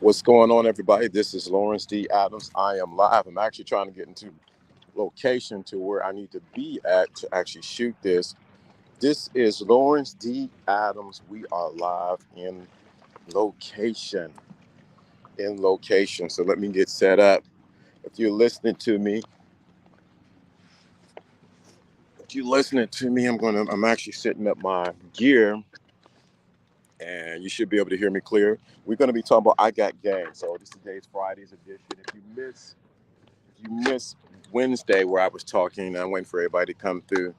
What's going on, everybody? This is Lawrence D. Adams. I am live. I'm actually trying to get into location to where I need to be at to actually shoot this. This is Lawrence D. Adams. We are live location. In location. So let me get set up. If you're listening to me, I'm actually setting up my gear, and you should be able to hear me clear. We're going to be talking about I Got Game. So this is today's Friday's edition. If you miss Wednesday where I was talking, I'm waiting for everybody to come through.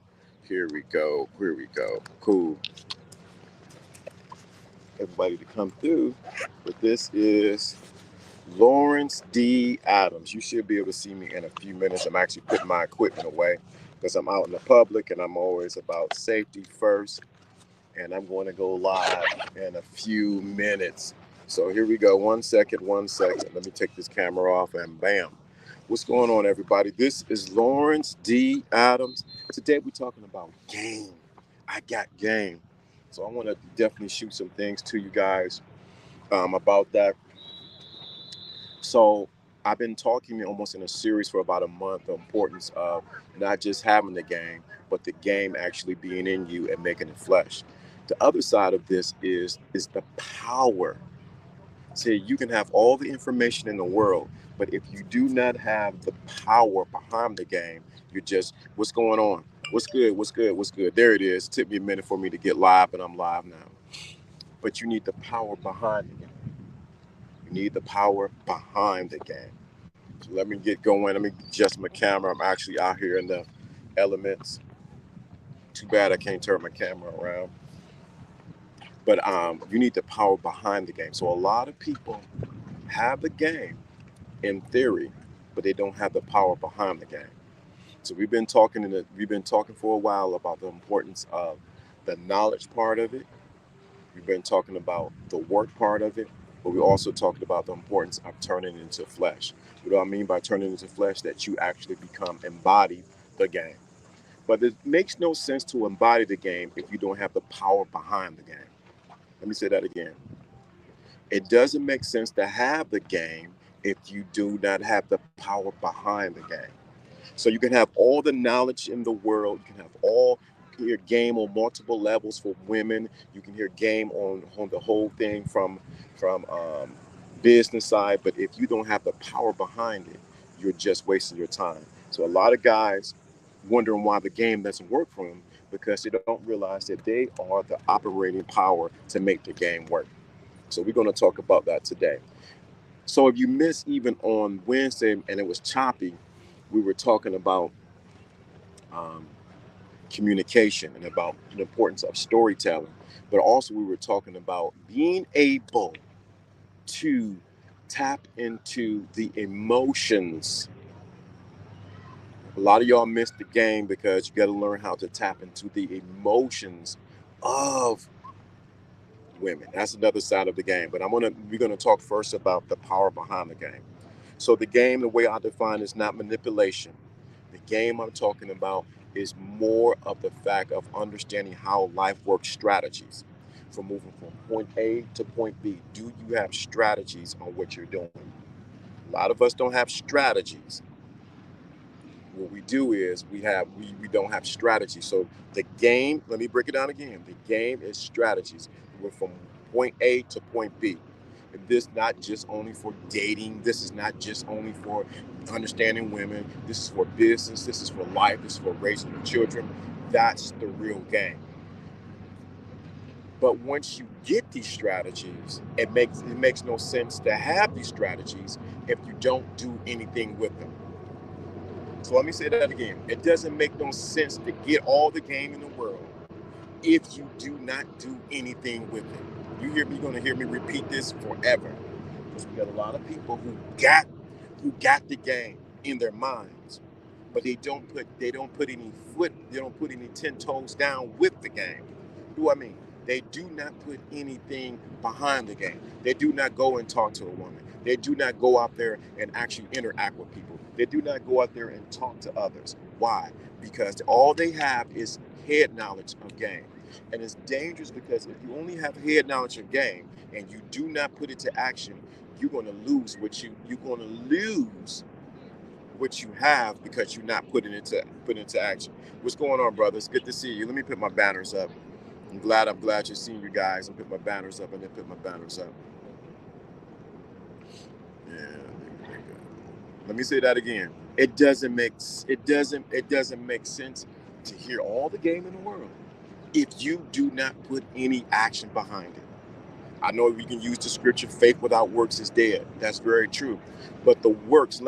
Here we go. Cool. Everybody to come through. But this is Lawrence D. Adams. You should be able to see me in a few minutes. I'm actually putting my equipment away because I'm out in the public and I'm always about safety first. And I'm going to go live in a few minutes. So here we go. 1 second. Let me take this camera off and bam. What's going on, everybody? This is Lawrence D. Adams. Today we're talking about game. I got game. So I want to definitely shoot some things to you guys about that. So I've been talking almost in a series for about a month the importance of not just having the game, but the game actually being in you and making it flesh. The other side of this is the power. See, you can have all the information in the world, but if you do not have the power behind the game, you're just, what's going on? What's good? There it is. It took me a minute for me to get live, but I'm live now. But you need the power behind the game. You need the power behind the game. So let me get going. Let me adjust my camera. I'm actually out here in the elements. Too bad I can't turn my camera around. But you need the power behind the game. So a lot of people have the game in theory, but they don't have the power behind the game. So we've been talking for a while about the importance of the knowledge part of it. We've been talking about the work part of it, but we also talked about the importance of turning it into flesh. What do I mean by turning it into flesh? That you actually become embody the game. But it makes no sense to embody the game if you don't have the power behind the game. Let me say that again. It doesn't make sense to have the game if you do not have the power behind the game. So you can have all the knowledge in the world. You can have all your game on multiple levels for women. You can hear game on the whole thing from business side. But if you don't have the power behind it, you're just wasting your time. So a lot of guys wondering why the game doesn't work for them because they don't realize that they are the operating power to make the game work. So we're going to talk about that today. So if you missed even on Wednesday and it was choppy, we were talking about um, communication and about the importance of storytelling, but also we were talking about being able to tap into the emotions. A lot of y'all missed the game because you got to learn how to tap into the emotions of women. That's another side of the game. But we're gonna talk first about the power behind the game. So the game, the way I define, is not manipulation. The game I'm talking about is more of the fact of understanding how life works strategies. From moving from point A to point B. Do you have strategies on what you're doing? A lot of us don't have strategies. What we do is we don't have strategy. So the game, let me break it down again. The game is strategies. We're from point A to point B. And this not just only for dating. This is not just only for understanding women. This is for business. This is for life. This is for raising your children. That's the real game. But once you get these strategies, it makes no sense to have these strategies if you don't do anything with them. So let me say that again. It doesn't make no sense to get all the game in the world if you do not do anything with it. You're gonna hear me repeat this forever. Because we got a lot of people who got the game in their minds, but they don't put any 10 toes down with the game. What do I mean? They do not put anything behind the game. They do not go and talk to a woman. They do not go out there and actually interact with people. They do not go out there and talk to others. Why? Because all they have is head knowledge of game. And it's dangerous because if you only have head knowledge of game and you do not put it to action, you're going to lose what you have because you're not putting it to action. What's going on, brothers? Good to see you. Let me put my banners up. I'm glad you're seeing you guys. And put my banners up and then put my banners up. Yeah, there you go. Let me say that again. It doesn't make sense to hear all the game in the world if you do not put any action behind it. I know we can use the scripture, faith without works is dead. That's very true. But the works,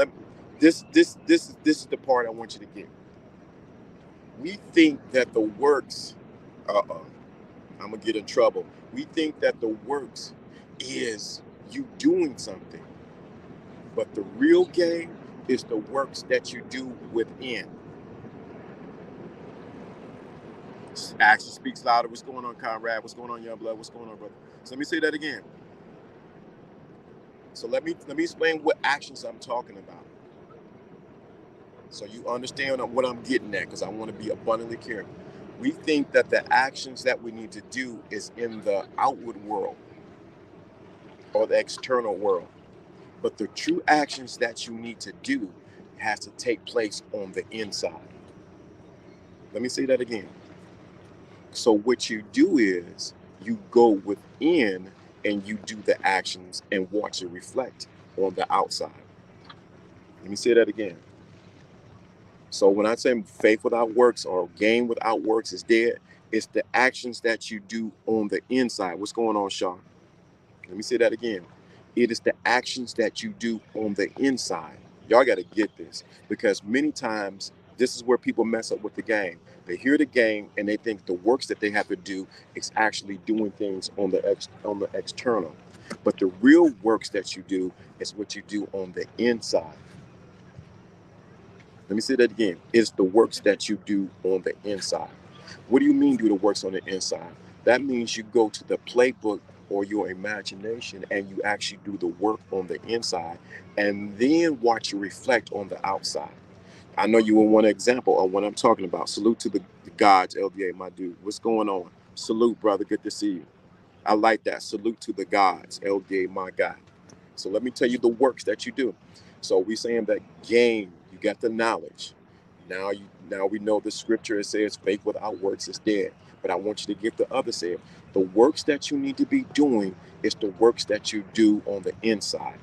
this is the part I want you to get. We think that the works, I'm gonna get in trouble. We think that the works is you doing something, but the real game is the works that you do within. Action speaks louder. What's going on, Conrad? What's going on, young blood? What's going on, brother? So let me say that again. So let me explain what actions I'm talking about, so you understand what I'm getting at, because I want to be abundantly clear. We think that the actions that we need to do is in the outward world or the external world, but the true actions that you need to do has to take place on the inside. Let me say that again. So what you do is you go within and you do the actions and watch it reflect on the outside. Let me say that again. So when I say faith without works or game without works is dead, it's the actions that you do on the inside. What's going on, Sean? Let me say that again. It is the actions that you do on the inside. Y'all got to get this, because many times this is where people mess up with the game. They hear the game and they think the works that they have to do is actually doing things on the external. But the real works that you do is what you do on the inside. Let me say that again. It's the works that you do on the inside. What do you mean do the works on the inside? That means you go to the playbook or your imagination and you actually do the work on the inside and then watch you reflect on the outside. I know you will want an example of what I'm talking about. Salute to the gods, LDA, my dude. What's going on? Salute, brother. Good to see you. I like that. Salute to the gods, LDA, my guy. So let me tell you the works that you do. So we saying that game, you got the knowledge. Now we know the scripture, it says faith without works is dead. But I want you to get the other side. The works that you need to be doing is the works that you do on the inside.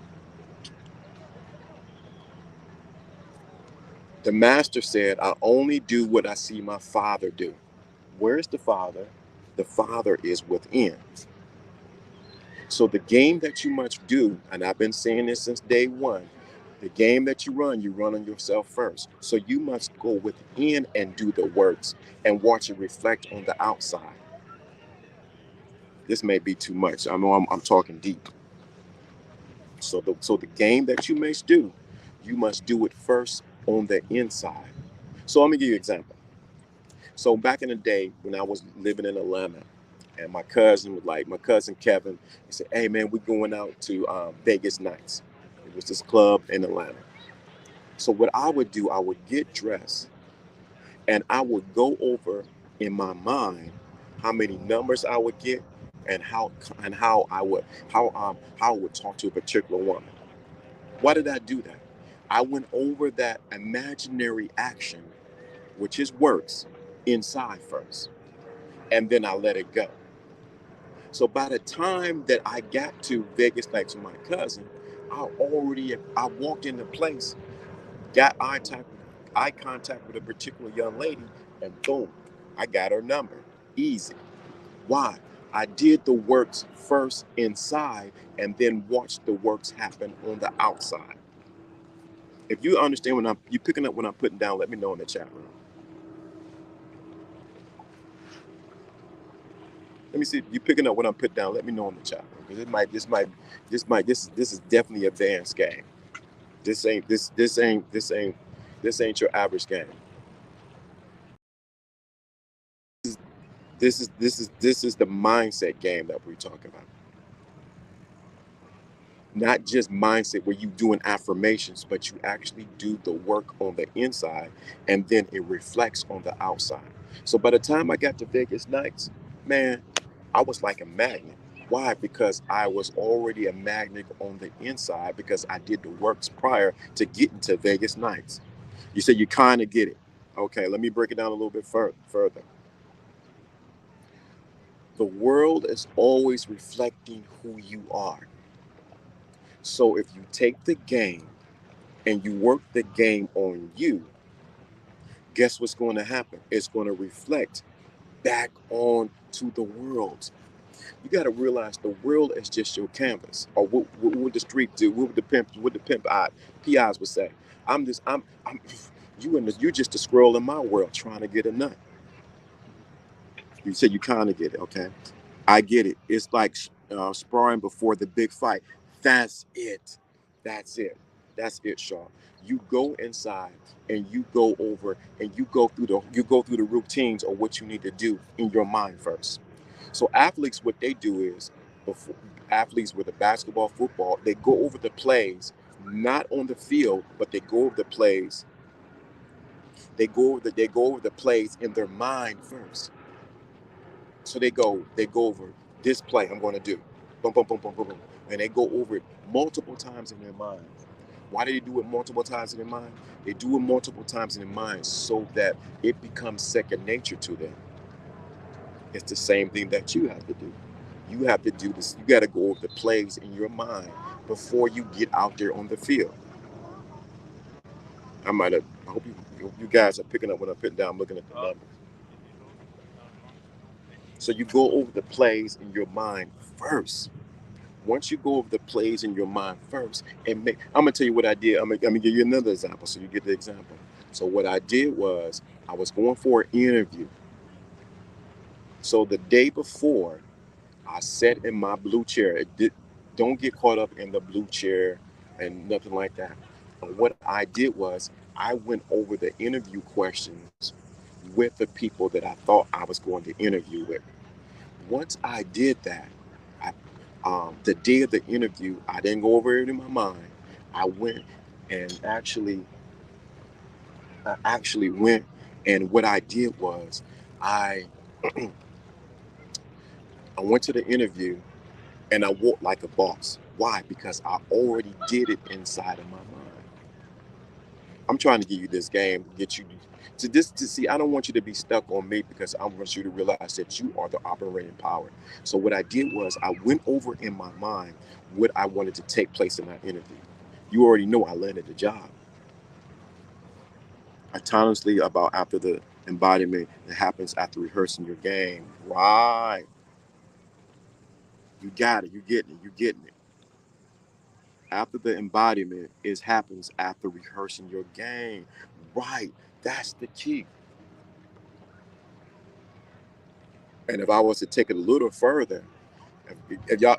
The master said, I only do what I see my father do. Where is the father? The father is within. So the game that you must do, and I've been saying this since day one, the game that you run on yourself first. So you must go within and do the works and watch it reflect on the outside. This may be too much. I know I'm talking deep. So the game that you must do, you must do it first on the inside. So let me give you an example. So back in the day when I was living in Atlanta, and my cousin Kevin, he said, "Hey man, we're going out to Vegas Nights." It was this club in Atlanta. So what I would do, I would get dressed and I would go over in my mind how many numbers I would get and how I would talk to a particular woman. Why did I do that? I went over that imaginary action, which is works, inside first, and then I let it go. So by the time that I got to Vegas Nights with my cousin, I walked into place, got eye contact with a particular young lady, and boom, I got her number. Easy. Why? I did the works first inside and then watched the works happen on the outside. If you understand when you picking up what I'm putting down, let me know in the chat room. Let me see if you picking up what I'm putting down. Let me know in the chat room. Because this is definitely advanced game. This ain't your average game. This is the mindset game that we're talking about. Not just mindset where you doing affirmations, but you actually do the work on the inside and then it reflects on the outside. So by the time I got to Vegas Nights, Man, I was like a magnet. Why? Because I was already a magnet on the inside because I did the works prior to getting to Vegas nights. You said you kind of get it. Okay, let me break it down a little bit further. The world is always reflecting who you are. So if you take the game and you work the game on you, guess what's going to happen? It's going to reflect back on to the world. You got to realize the world is just your canvas. Or what would the street do? What the pimp PIs would say? I'm you're just a squirrel in my world trying to get a nut. You said you kind of get it, okay? I get it. It's like sparring before the big fight. That's it. That's it. That's it, Shaw. You go inside and you go over and you go through the routines of what you need to do in your mind first. So athletes, what they do is, before athletes with a basketball, football, they go over the plays, not on the field, but they go over the plays. They go over the plays in their mind first. So they go over this play I'm going to do, boom, boom, boom, boom, boom, boom, and they go over it multiple times in their mind. Why do they do it multiple times in their mind? They do it multiple times in their mind so that it becomes second nature to them. It's the same thing that you have to do. You have to do this. You got to go over the plays in your mind before you get out there on the field. I might have. I hope you guys are picking up what I'm putting down, looking at the numbers. So you go over the plays in your mind first. Once you go over the plays in your mind first, and I'm gonna tell you what I did. I'm gonna give you another example so you get the example. So what I did was I was going for an interview. So the day before, I sat in my blue chair. Don't get caught up in the blue chair and nothing like that. But what I did was I went over the interview questions with the people that I thought I was going to interview with. Once I did that, I, the day of the interview, I didn't go over it in my mind. I went and actually went, and what I did was I I went to the interview and I walked like a boss. Why? Because I already did it inside of my mind. I'm trying to give you this game, get you to see. I don't want you to be stuck on me because I want you to realize that you are the operating power. So what I did was I went over in my mind what I wanted to take place in that interview. You already know I landed the job. Autonomously about after the embodiment that happens after rehearsing your game. Right. You got it. You getting it. You getting it. After the embodiment is happens after rehearsing your game. Right. That's the key. And if I was to take it a little further, if y'all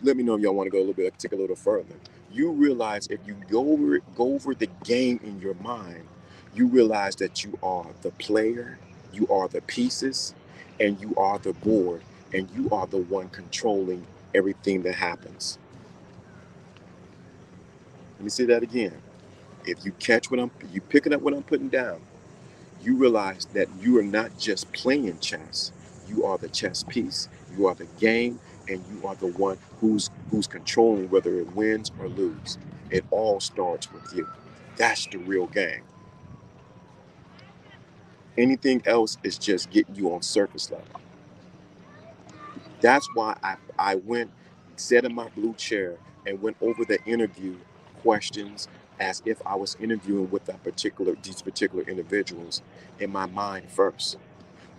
let me know if y'all want to go a little bit, take a little further. You realize if you go over the game in your mind, you realize that you are the player, you are the pieces, and you are the board, and you are the one controlling everything that happens. Let me say that again. If you catch what I'm, you picking up what I'm putting down, you realize that you are not just playing chess. You are the chess piece. You are the game, and you are the one who's controlling whether it wins or loses. It all starts with you. That's the real game. Anything else is just getting you on surface level. That's why I went, sat in my blue chair, and went over the interview questions as if I was interviewing with these particular individuals in my mind first.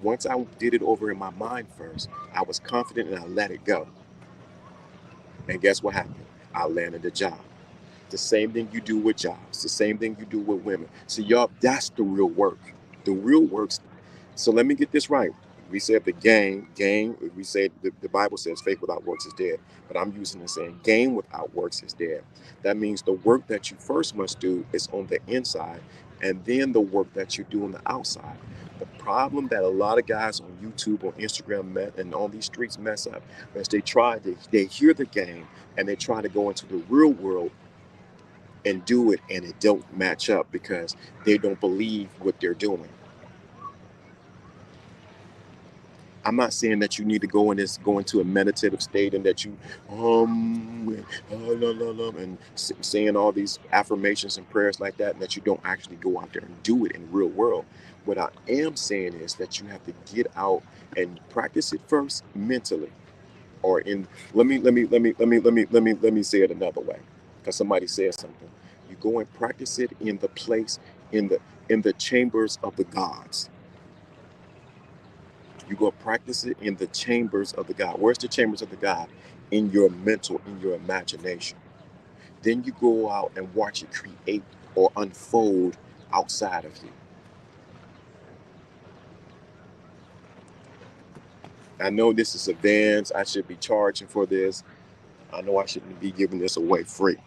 Once I did it over in my mind first, I was confident and I let it go. And guess what happened? I landed a job. The same thing you do with jobs, the same thing you do with women. So, y'all, that's the real work. The real works. So, let me get this right. We said the game, we said the Bible says faith without works is dead. But I'm using the saying game without works is dead. That means the work that you first must do is on the inside, and then the work that you do on the outside. The problem that a lot of guys on YouTube or Instagram and on these streets mess up is they hear the game and they try to go into the real world and do it, and it don't match up because they don't believe what they're doing. I'm not saying that you need to go into a meditative state and that you la, la, la, and saying all these affirmations and prayers like that, and that you don't actually go out there and do it in the real world. What I am saying is that you have to get out and practice it first mentally, or in let me say it another way, because somebody said something. You go and practice it in the place, in the chambers of the gods. You go practice it in the chambers of the God. Where's the chambers of the God? In your mental, in your imagination. Then you go out and watch it create or unfold outside of you. I know this is advanced. I should be charging for this. I know I shouldn't be giving this away free.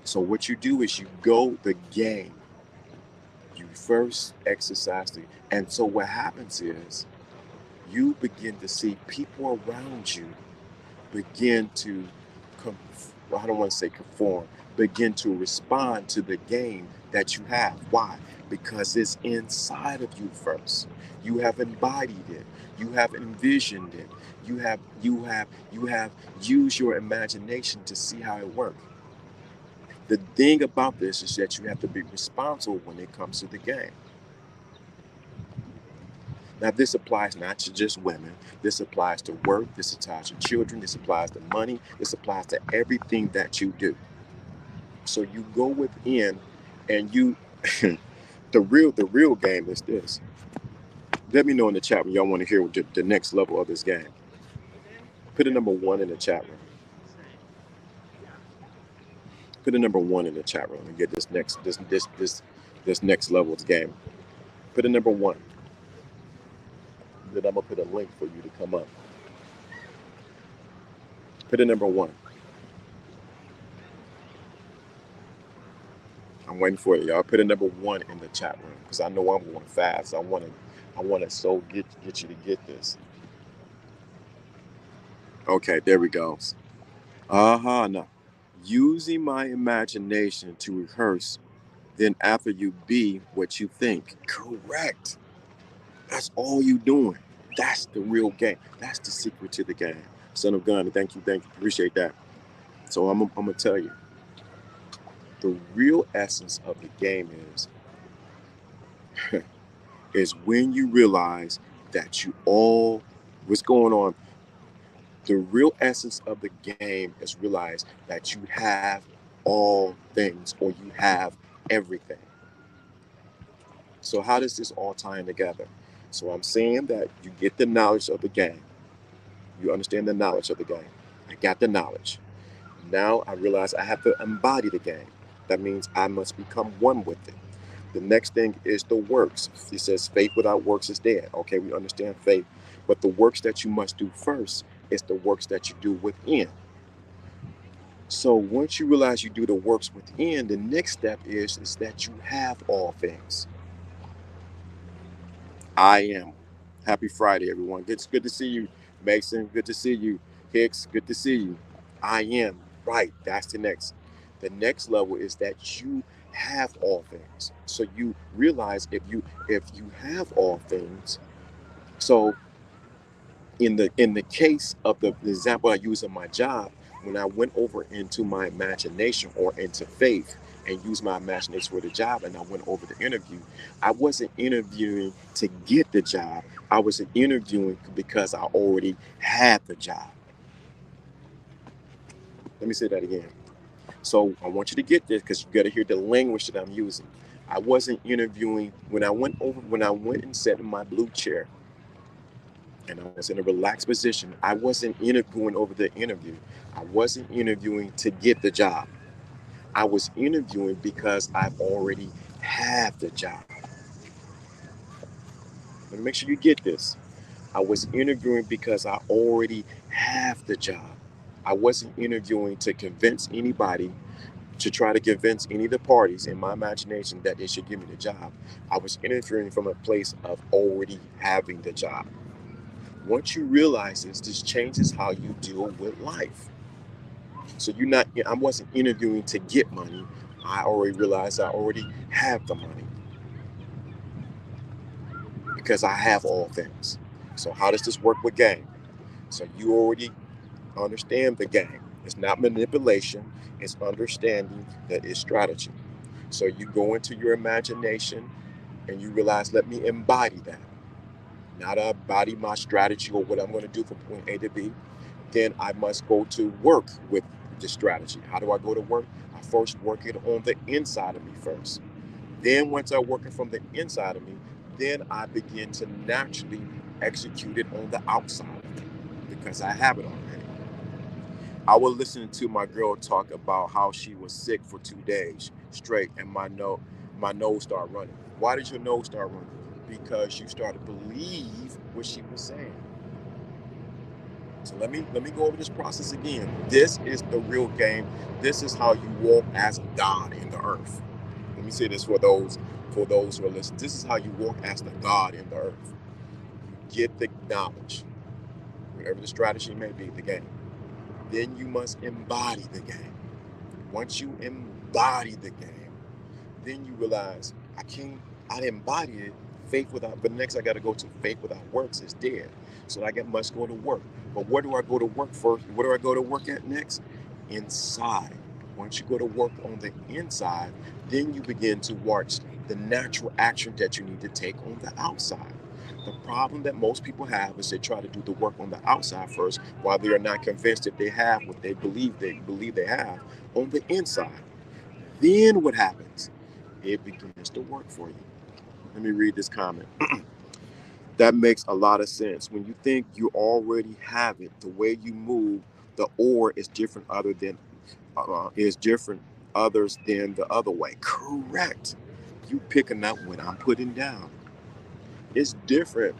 So what you do is you go the game. You first exercise the, and so what happens is you begin to see people around you begin to well, I don't want to say conform, begin to respond to the game that you have. Why? Because it's inside of you first. You have embodied it. You have envisioned it. You have used your imagination to see how it works. The thing about this is that you have to be responsible when it comes to the game. Now, this applies not to just women. This applies to work. This applies to children. This applies to money. This applies to everything that you do. So you go within, and you, the real game is this. Let me know in the chat when y'all want to hear the next level of this game. Put a number one in the chat room. Put a number one in the chat room and get this next level of the game. Put a number one. Then I'm gonna put a link for you to come up. Put a number one. I'm waiting for it, y'all. Put a number one in the chat room because I know I'm going fast. I want to so get you to get this. Okay, there we go. No. Using my imagination to rehearse, then after you be what you think. Correct. That's all you doing. That's the real game. That's the secret to the game. Son of Gun, thank you, appreciate that. So I'm gonna tell you, the real essence of the game is when you realize that you all what's going on. The real essence of the game is realize that you have all things, or you have everything. So how does this all tie in together? So I'm saying that you get the knowledge of the game. You understand the knowledge of the game. I got the knowledge. Now I realize I have to embody the game. That means I must become one with it. The next thing is the works. He says faith without works is dead. Okay, we understand faith. But the works that you must do first is the works that you do within. So once you realize you do the works within, the next step is that you have all things. I am. Happy Friday, everyone. It's good to see you, Mason. Good to see you, Hicks. Good to see you. I am. Right. That's the next. The next level is that you have all things. So you realize if you have all things. So in the case of the example I use in my job, when I went over into my imagination or into faith and used my imagination for the job, and I went over the interview, I wasn't interviewing to get the job. I was interviewing because I already had the job. Let me say that again. So I want you to get this because you got to hear the language that I'm using. I wasn't interviewing when I went and sat in my blue chair and I was in a relaxed position. I wasn't going over the interview. I wasn't interviewing to get the job. I was interviewing because I've already had the job. Let me make sure you get this. I was interviewing because I already have the job. I wasn't interviewing to convince anybody, to try to convince any of the parties in my imagination that they should give me the job. I was interviewing from a place of already having the job. Once you realize this changes how you deal with life. So I wasn't interviewing to get money. I already realized I already have the money. because I have all things. So how does this work with game? So you already understand the game. It's not manipulation, it's understanding that it's strategy. So you go into your imagination and you realize, let me embody that. Not embody my strategy or what I'm going to do from point A to B. Then I must go to work with the strategy. How do I go to work? I first work it on the inside of me first. Then once I work it from the inside of me, then I begin to naturally execute it on the outside of me because I have it already. I was listening to my girl talk about how she was sick for 2 days straight, and my nose started running. Why did your nose start running? Because you started to believe what she was saying. So let me go over this process again. This is the real game. This is how you walk as God in the earth. Let me say this for those who are listening. This is how you walk as the God in the earth. You get the knowledge, whatever the strategy may be, the game. Then you must embody the game. Once you embody the game, then you realize I embody it. Faith without, but next I got to go to faith without works is dead. So must go to work. But where do I go to work first? Where do I go to work at next? Inside. Once you go to work on the inside, then you begin to watch the natural action that you need to take on the outside. The problem that most people have is they try to do the work on the outside first while they are not convinced that they have what they believe they have on the inside. Then what happens? It begins to work for you. Let me read this comment. That makes a lot of sense. When you think you already have it, the way you move, the or is different others than the other way. Correct. You picking up what I'm putting down. It's different.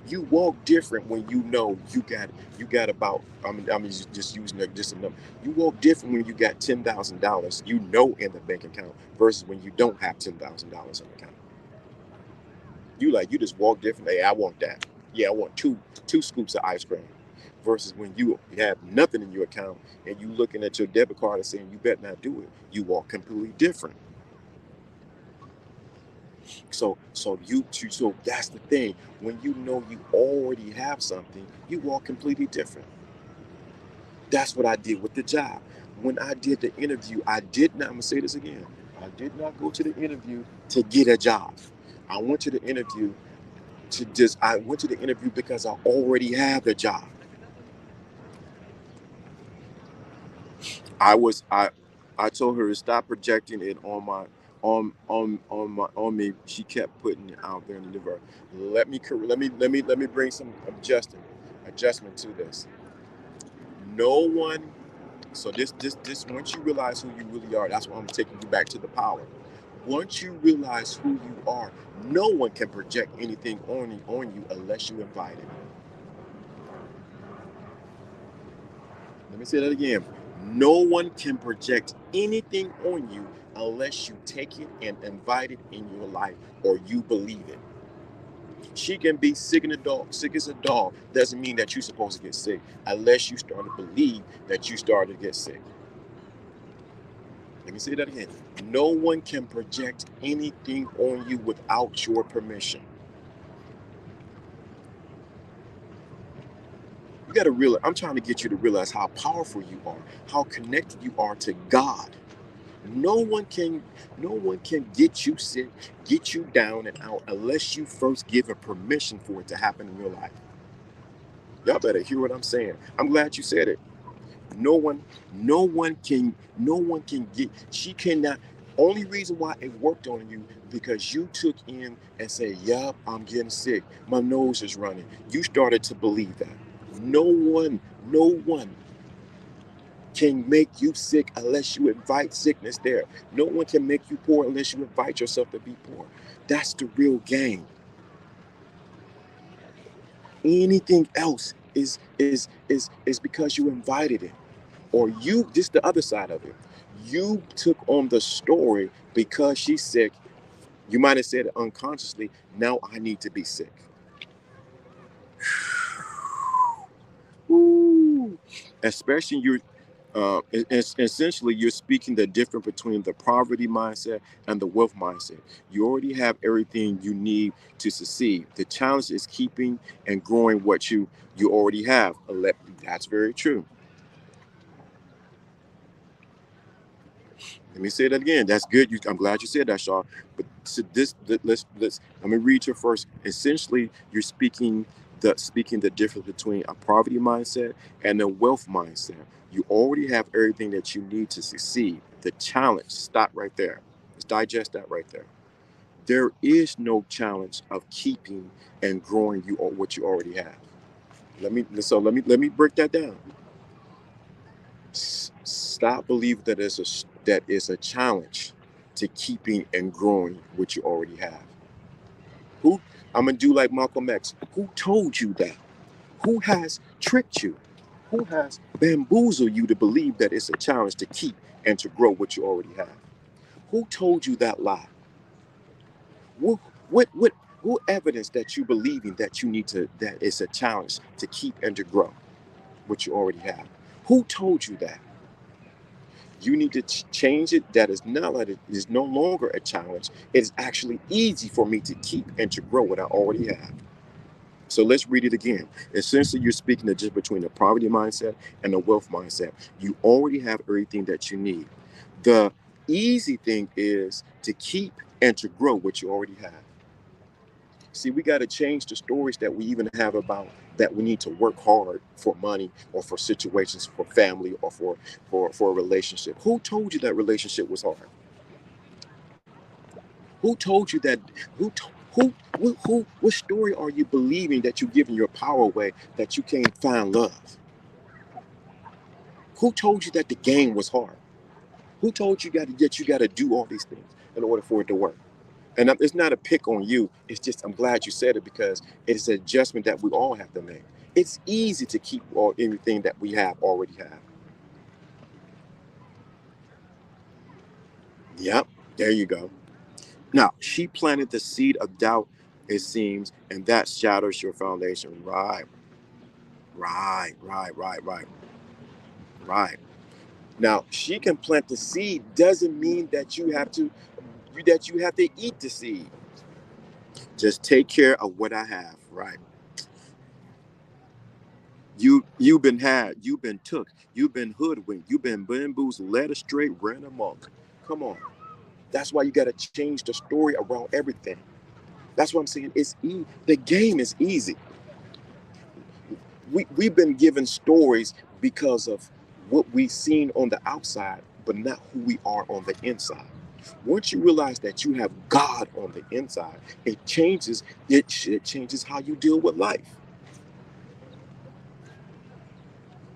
You walk different when you know you got about. I mean just using just a number. You walk different when you got $10,000. You know in the bank account versus when you don't have $10,000 in the account. You just walk different. Hey, I want that. Yeah, I want two scoops of ice cream. Versus when you have nothing in your account and you looking at your debit card and saying you better not do it. You walk completely different. So that's the thing. When you know you already have something, you walk completely different. That's what I did with the job. When I did the interview, I did not. I'm gonna say this again. I did not go to the interview to get a job. I went to the interview I went to the interview because I already have the job. I was I told her to stop projecting it on me. She kept putting it out there in the universe. Let me bring some adjustment to this. No one. So this once you realize who you really are, that's why I'm taking you back to the power. Once you realize who you are, no one can project anything on you unless you invite it. Let me say that again. No one can project anything on you unless you take it and invite it in your life or you believe it. She can be sick as a dog. Doesn't mean that you're supposed to get sick unless you start to believe that you started to get sick. Let me say that again. No one can project anything on you without your permission. You got to realize, I'm trying to get you to realize how powerful you are, how connected you are to God. No one can no one can get you sick, get you down and out unless you first give a permission for it to happen in your life. Y'all better hear what I'm saying. I'm glad you said it. No one, no one can get. She cannot. Only reason why it worked on you because you took in and said, "Yup, I'm getting sick. My nose is running." You started to believe that. No one can make you sick unless you invite sickness there. No one can make you poor unless you invite yourself to be poor. That's the real game. Anything else is because you invited it. Or you this the other side of it. You took on the story because she's sick. You might have said it unconsciously, now I need to be sick. Woo. Especially you Essentially, you're speaking the difference between the poverty mindset and the wealth mindset. You already have everything you need to succeed. The challenge is keeping and growing what you already have. That's very true. Let me say that again. That's good. I'm glad you said that, Shaw. But so let's let me read your first. Essentially, you're speaking the difference between a poverty mindset and a wealth mindset. You already have everything that you need to succeed. The challenge, stop right there. Let's digest that right there. There is no challenge of keeping and growing you or what you already have. Let me break that down. Stop believing that is a challenge to keeping and growing what you already have. Who I'm gonna do like Malcolm X. Who told you that? Who has tricked you? Who has bamboozled you to believe that it's a challenge to keep and to grow what you already have? Who told you that lie? What what who evidence that you believing that you need to that it's a challenge to keep and to grow what you already have? Who told you that? You need to change it. That is not like it is no longer a challenge. It is actually easy for me to keep and to grow what I already have. So let's read it again. Essentially, you're speaking the difference between the poverty mindset and the wealth mindset. You already have everything that you need. The easy thing is to keep and to grow what you already have. See, we got to change the stories that we even have about that we need to work hard for money or for situations for family or for a relationship. Who told you that relationship was hard? Who told you that? What story are you believing that you're giving your power away that you can't find love? Who told you that the game was hard? Who told you that you got to do all these things in order for it to work? And it's not a pick on you. It's just I'm glad you said it because it's an adjustment that we all have to make. It's easy to keep all everything that we have already have. Yep, there you go. Now she planted the seed of doubt, it seems, and that shatters your foundation. Right, right. Right. Now she can plant the seed doesn't mean that you have to eat the seed. Just take care of what I have. Right. You've been had, you've been took, you've been hoodwinked, you've been bamboozled, led astray, ran amok. Come on. That's why you gotta change the story around everything. That's what I'm saying. The game is easy. We've been given stories because of what we've seen on the outside, but not who we are on the inside. Once you realize that you have God on the inside, it changes how you deal with life.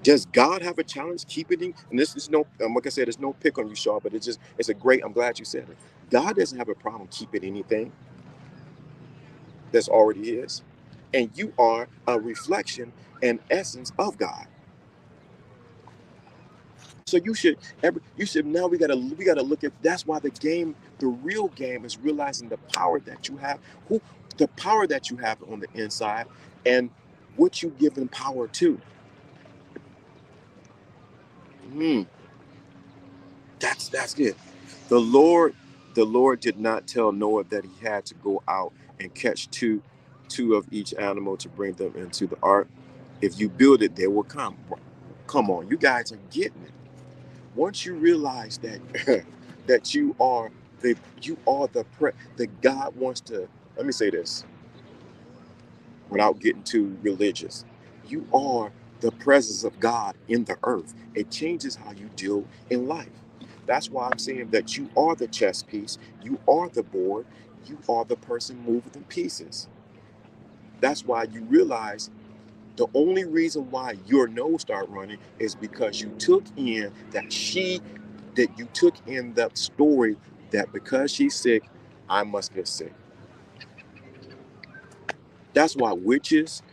Does God have a challenge keeping him? And this is no, like I said, there's no pick on you, Shaw, but it's a great, I'm glad you said it. God doesn't have a problem keeping anything that's already his. And you are a reflection and essence of God. So you should now we gotta look at that's why the real game is realizing the power that you have, who the power that you have on the inside and what you give them power to. Hmm. That's it. The Lord, the Lord did not tell Noah that he had to go out and catch two of each animal to bring them into the ark. If you build it, they will come. Come on, you guys are getting it. Once you realize that that you are the God wants to. Let me say this without getting too religious. You are the presence of God in the earth. It changes how you deal in life. That's why I'm saying that you are the chess piece, you are the board, you are the person moving the pieces. That's why you realize the only reason why your nose started running is because you took in that you took in that story that because she's sick, I must get sick. That's why witches,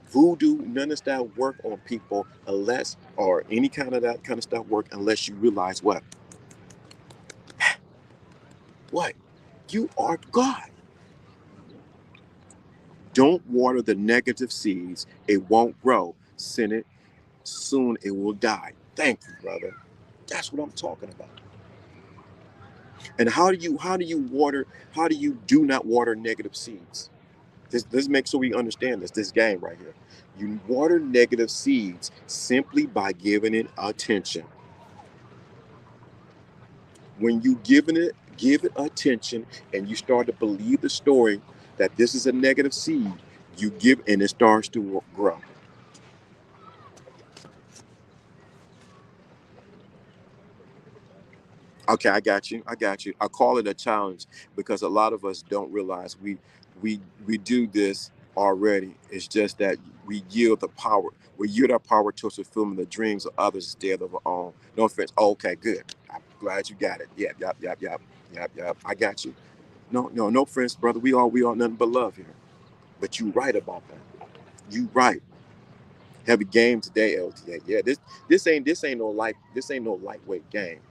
voodoo, none of that work on people unless, or any kind of that kind of stuff work unless you realize what? You are God. Don't water the negative seeds. It won't grow. Send it, soon it will die. Thank you, brother. That's what I'm talking about. And how do you do not water negative seeds? This makes sure we understand this game right here. You water negative seeds simply by giving it attention. When you give it attention and you start to believe the story that this is a negative seed, you give and it starts to grow. Okay, I got you. I got you. I call it a challenge because a lot of us don't realize we do this already. It's just that we yield the power. We yield our power towards fulfilling the dreams of others instead of our own. No offense. Oh, okay, good. I'm glad you got it. Yep, yep, yep, yep, yep, yep. I got you. No offense, brother. We all nothing but love here. But you right about that. You right. Heavy game today, LTA. Yeah, this ain't no lightweight game.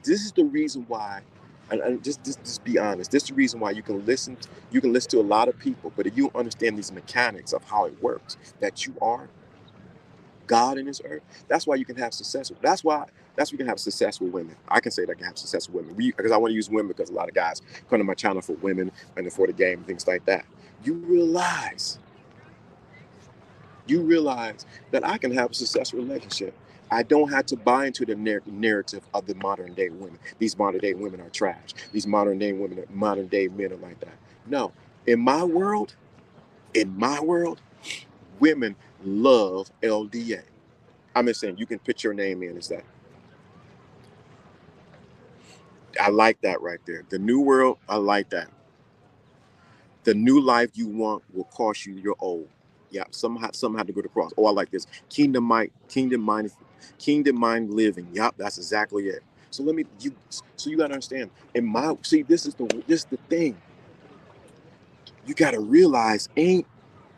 This is the reason why, and just be honest. This is the reason why you can listen to a lot of people, but if you understand these mechanics of how it works, that you are God in this earth, that's why you can have success. That's why you can have success with women. I can say that I can have success with women because I want to use women because a lot of guys come to my channel for women and for the game and things like that. You realize you realize that I can have a successful relationship. I don't have to buy into the narrative of the modern day women. These modern day women are trash. These modern day men are like that. No, in in my world, women love LDA. I'm just saying you can put your name in as that. I like that right there. The new world, I like that. The new life you want will cost you your old. Yeah, somehow have to go to cross. Oh, I like this. Kingdom mind living. Yep, that's exactly it. So you gotta understand. In my see, this is the thing. You gotta realize ain't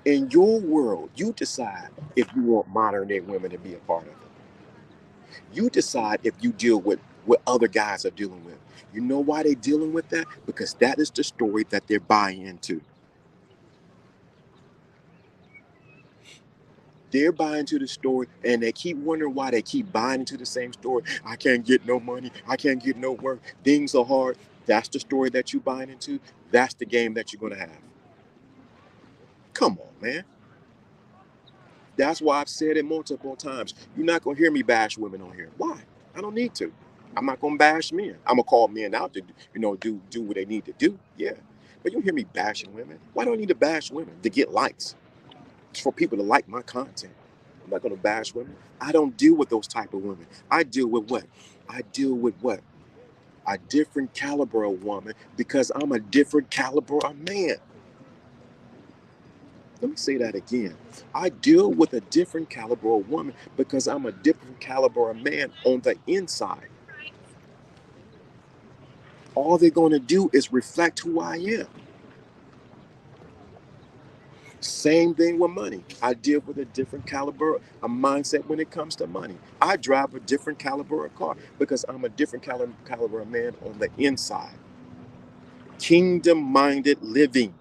in your world, you decide if you want modern day women to be a part of it. You decide if you deal with what other guys are dealing with. You know why they're dealing with that? Because that is the story that they're buying into. They're buying into the story and they keep wondering why they keep buying into the same story. I can't get no money. I can't get no work. Things are hard. That's the story that you're buying into. That's the game that you're going to have. Come on, man. That's why I've said it multiple times. You're not going to hear me bash women on here. Why? I don't need to. I'm not going to bash men. I'm going to call men out to, do what they need to do. Yeah. But you don't hear me bashing women. Why do I need to bash women? To get likes. It's for people to like my content. I'm not going to bash women. I don't deal with those type of women. I deal with what? I deal with what? A different caliber of woman because I'm a different caliber of man. Let me say that again. I deal with a different caliber of woman because I'm a different caliber of man on the inside. All they're going to do is reflect who I am. Same thing with money. I deal with a different caliber, a mindset when it comes to money. I drive a different caliber of car because I'm a different caliber of man on the inside. Kingdom minded living.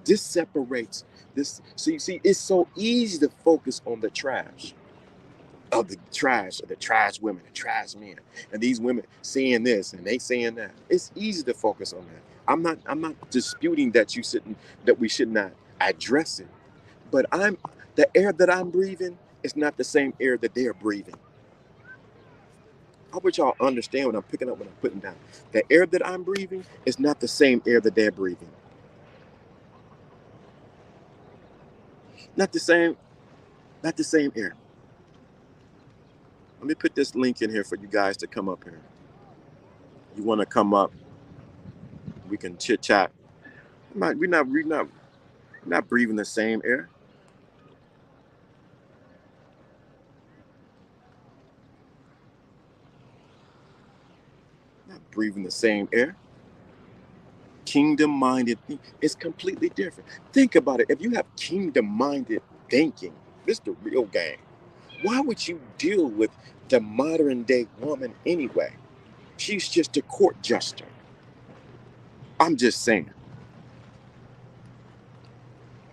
This separates this. So you see, it's so easy to focus on the trash women, the trash men, and these women saying this and they saying that. It's easy to focus on that. I'm not disputing that we should not address it. But the air that I'm breathing is not the same air that they're breathing. I want y'all understand what I'm picking up, what I'm putting down. The air that I'm breathing is not the same air that they're breathing. Not the same, not the same air. Let me put this link in here for you guys to come up here. You want to come up, we can chit chat. We're not breathing the same air. Not breathing the same air. Kingdom minded it's completely different. Think about it. If you have kingdom minded thinking, this is the real game. Why would you deal with the modern day woman anyway? She's just a court jester. I'm just saying.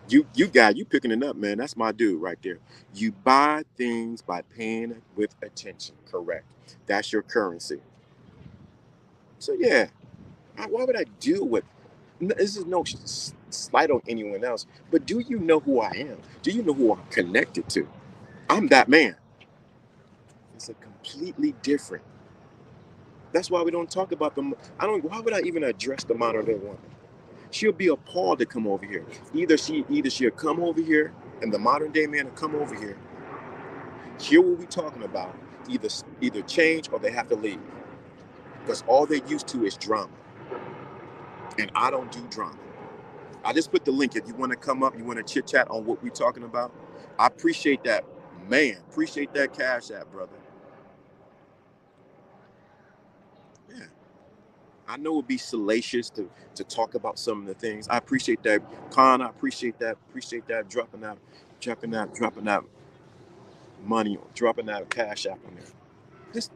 You picking it up, man. That's my dude right there. You buy things by paying with attention. Correct. That's your currency. So yeah, why would I deal with? This is no slight on anyone else, but do you know who I am? Do you know who I'm connected to? I'm that man. It's a completely different. That's why we don't talk about them. I don't. Why would I even address the modern day woman? She'll be appalled to come over here. Either she'll come over here, and the modern day man will come over here, hear what we're talking about, either change or they have to leave, because all they're used to is drama, and I don't do drama. I just put the link if you want to come up, you want to chit chat on what we're talking about. I appreciate that, man. Appreciate that cash app, brother. Yeah. I know it'd be salacious to talk about some of the things. I appreciate that, Con. I appreciate that. Appreciate that dropping that money, dropping that cash app on there. This,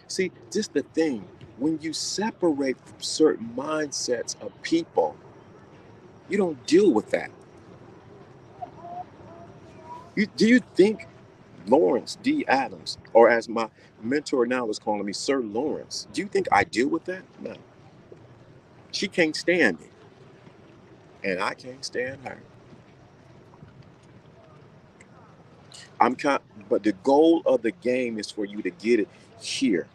see. This the thing. When you separate from certain mindsets of people, you don't deal with that. Do you think Lawrence D. Adams, or as my mentor now is calling me, Sir Lawrence? Do you think I deal with that? No. She can't stand me, and I can't stand her. But the goal of the game is for you to get it here.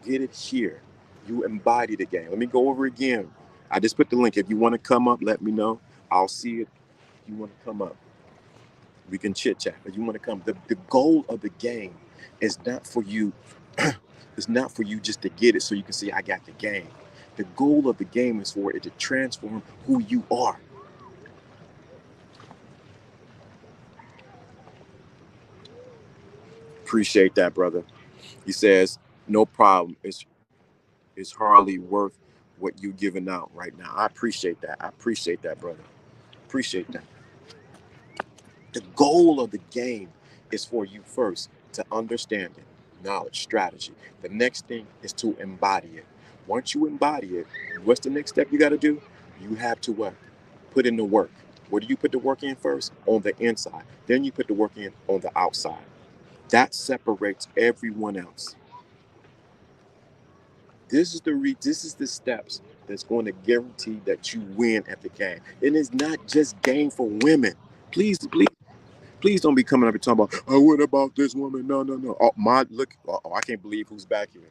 Get it here. You embody the game. Let me go over again. I just put the link. If you want to come up, let me know. I'll see it. If you want to come up, we can chit chat. If you want to come, the goal of the game is not for you. It's not for you just to get it so you can say I got the game. The goal of the game is for it to transform who you are. Appreciate that, brother. He says, no problem. It's hardly worth what you giving out right now. I appreciate that. I appreciate that, brother. Appreciate that. The goal of the game is for you first to understand it, knowledge, strategy. The next thing is to embody it. Once you embody it, what's the next step you got to do? You have to what? Put in the work. Where do you put the work in first? On the inside. Then you put the work in on the outside. That separates everyone else. This is the steps that's going to guarantee that you win at the game. And it's not just game for women. Please don't be coming up and talking about, oh, what about this woman? No. Oh, my look. Oh, I can't believe who's back here.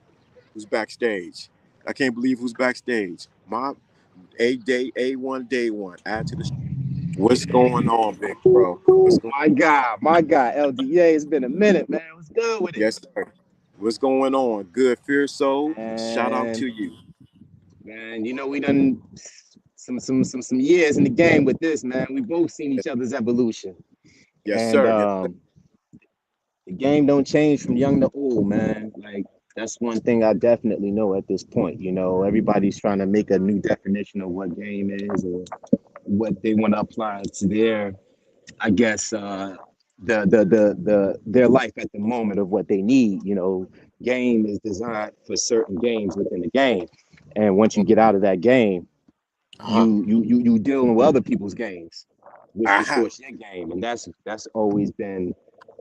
Who's backstage? I can't believe who's backstage. My A1 day one. Add to the. What's going on, big bro? What's going? My God, LDA. It's been a minute, man. What's good with it? Yes, sir. What's going on? Good, Fear Soul. Shout out And to you. man, you know we done some years in the game with this, man. We both seen each other's evolution, Yes, and sir. Yes, the game don't change from young to old, man. Like that's one thing I definitely know at this point. You know, everybody's trying to make a new definition of what game is or what they want to apply to their, I guess, their life at the moment of what they need. You know, game is designed for certain games within the game, and once you get out of that game, uh-huh. you dealing with other people's games, which Uh-huh. distorts your game, and that's always been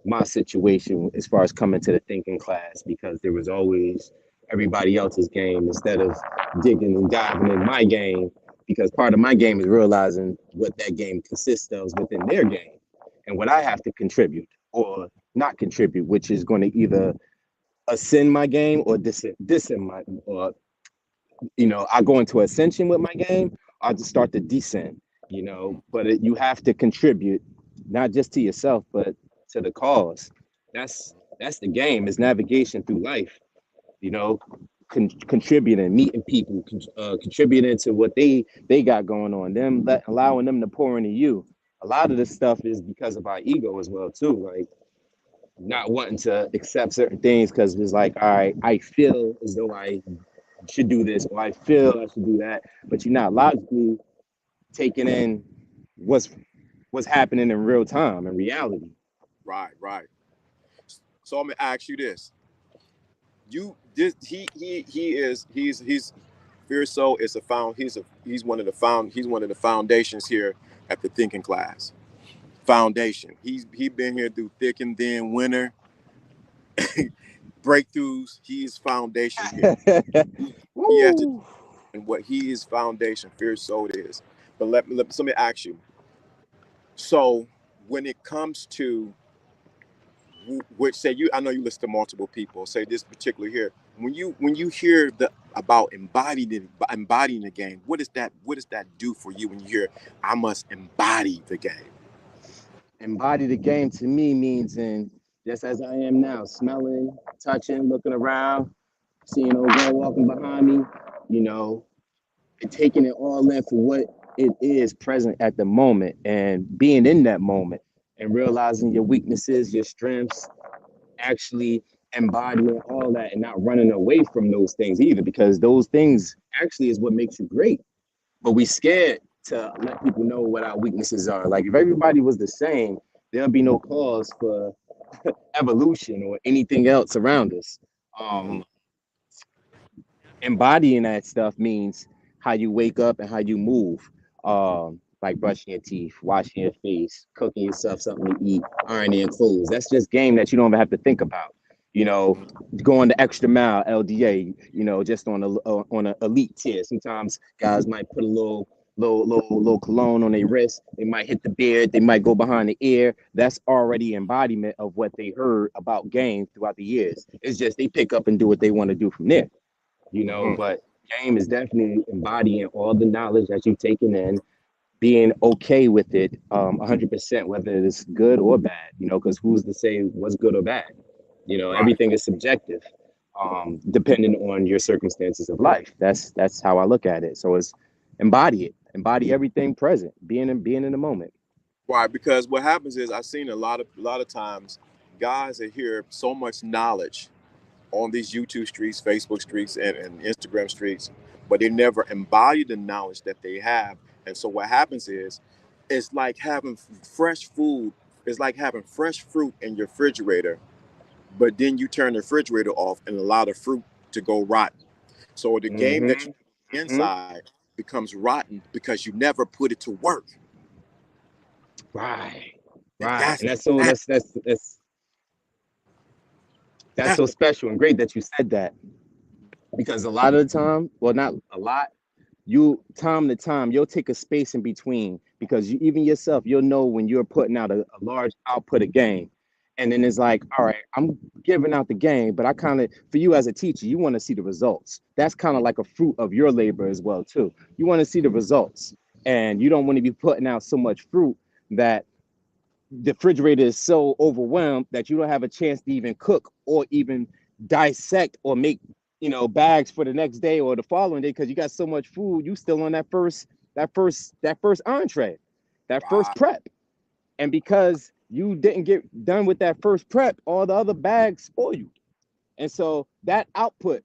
my situation as far as coming to the thinking class because there was always everybody else's game instead of digging and diving in my game because part of my game is realizing what that game consists of within their game and what I have to contribute or not contribute, which is going to either ascend my game or descend my, or I go into ascension with my game, I just start to descend, but you have to contribute not just to yourself, but to the cause. That's the game is navigation through life, you know, contributing, meeting people, contributing to what they got going on, allowing them to pour into you. A lot of this stuff is because of our ego as well too, like not wanting to accept certain things because it's like, all right, I feel as though I should do this or I feel I should do that, but you're not logically taking in what's what's happening in real time in reality. Right. So I'm gonna ask you this. He's Fear Soul is he's one of the foundations here at the thinking class. Foundation. He been here through thick and thin, winter, breakthroughs. He is foundation here. He has to, Woo. and what he is foundation. Fear so it is. But let me ask you. So when it comes to which say you, I know you listen to multiple people. Say this particular here. When you hear the about embodying the game, what does that do for you when you hear I must embody the game? Embody the game to me means in just as I am now, smelling, touching, looking around, seeing old girl walking behind me, you know, and taking it all in for what it is present at the moment and being in that moment and realizing your weaknesses, your strengths, actually embodying all that and not running away from those things either, because those things actually is what makes you great. But we scared to let people know what our weaknesses are. Like if everybody was the same, there'll be no cause for evolution or anything else around us. Mm-hmm. Um, Embodying that stuff means how you wake up and how you move. Like brushing your teeth, washing your face, cooking yourself something to eat, ironing your clothes. That's just game that you don't even have to think about. You know, going the extra mile, LDA. You know, just on a elite tier. Sometimes guys might put a little cologne on their wrist. They might hit the beard. They might go behind the ear. That's already embodiment of what they heard about game throughout the years. It's just they pick up and do what they want to do from there, you know. Mm-hmm. But game is definitely embodying all the knowledge that you've taken in, being okay with it, 100%, whether it's good or bad, you know, because who's to say what's good or bad? You know, Right. everything is subjective, depending on your circumstances of life. That's how I look at it. So it's embody everything present, being in the moment. Why? Because what happens is I've seen a lot of times guys that hear so much knowledge on these YouTube streets, Facebook streets, and Instagram streets, but they never embody the knowledge that they have. And so what happens is it's like having fresh food, it's like having fresh fruit in your refrigerator, but then you turn the refrigerator off and allow the fruit to go rotten. So the game that Mm-hmm. you Mm-hmm. inside becomes rotten because you never put it to work. Right, And right, that's and that's so that, that's that's so special and great that you said that, because a lot of the time, well, not a lot, you time to time you'll take a space in between, because you even yourself you'll know when you're putting out a large output of game, and then it's like, all right, I'm giving out the game, but I kind of, for you as a teacher, you want to see the results. That's kind of like a fruit of your labor as well too. You want to see the results, and you don't want to be putting out so much fruit that the refrigerator is so overwhelmed that you don't have a chance to even cook or even dissect or make, you know, bags for the next day or the following day, because you got so much food. You still on that first entree, that first right. prep. And because you didn't get done with that first prep, all the other bags spoil you. And so that output,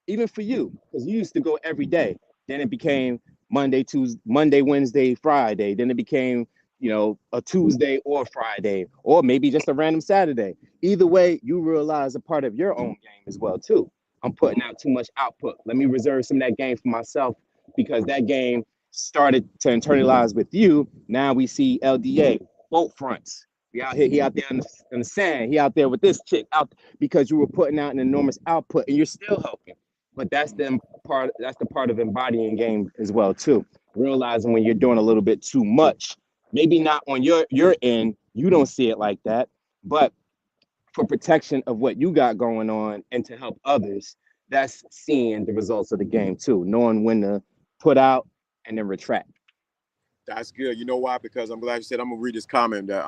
even for you, because you used to go every day, then it became Monday, Tuesday, Monday, Wednesday, Friday. Then it became, you know, a Tuesday or Friday, or maybe just a random Saturday. Either way, you realize a part of your own game as well too. I'm putting out too much output. Let me reserve some of that game for myself, because that game started to internalize with you. Now we see LDA, both fronts. We out here, he out there in the sand. He out there with this chick out, because you were putting out an enormous output and you're still helping. But that's the part of embodying game as well too. Realizing when you're doing a little bit too much, maybe not on your end, you don't see it like that, but for protection of what you got going on and to help others, that's seeing the results of the game too, knowing when to put out and then retract. That's good. You know why? Because I'm glad you said. I'm gonna read this comment that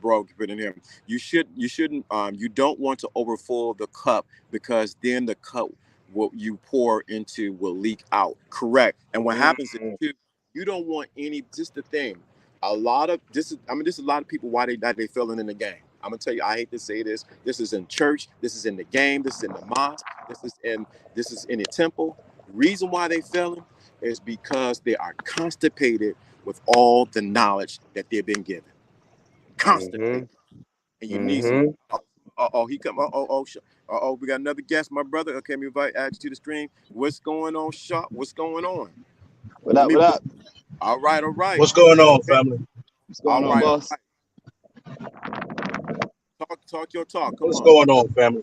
bro put in here. You shouldn't you don't want to overfill the cup, because then the cup what you pour into will leak out. Correct. And what happens is Mm-hmm. too, you don't want any. Just the thing. A lot of this is. I mean, this is a lot of people why they failing in the game. I'm gonna tell you. I hate to say this. This is in church. This is in the game. This is in the mosque. This is in the temple. Reason why they failing is because they are constipated with all the knowledge that they've been given. Mm-hmm. Constipated. And you need some. Mm-hmm. He come. We got another guest, my brother. Okay, let me add you to the stream. What's going on, Sharp? What's going on? What Let up? me What up? All right, all right. What's going Go on, ahead. family? What's All going on, right, all boss? right. Talk your talk. Come What's on. going on, family?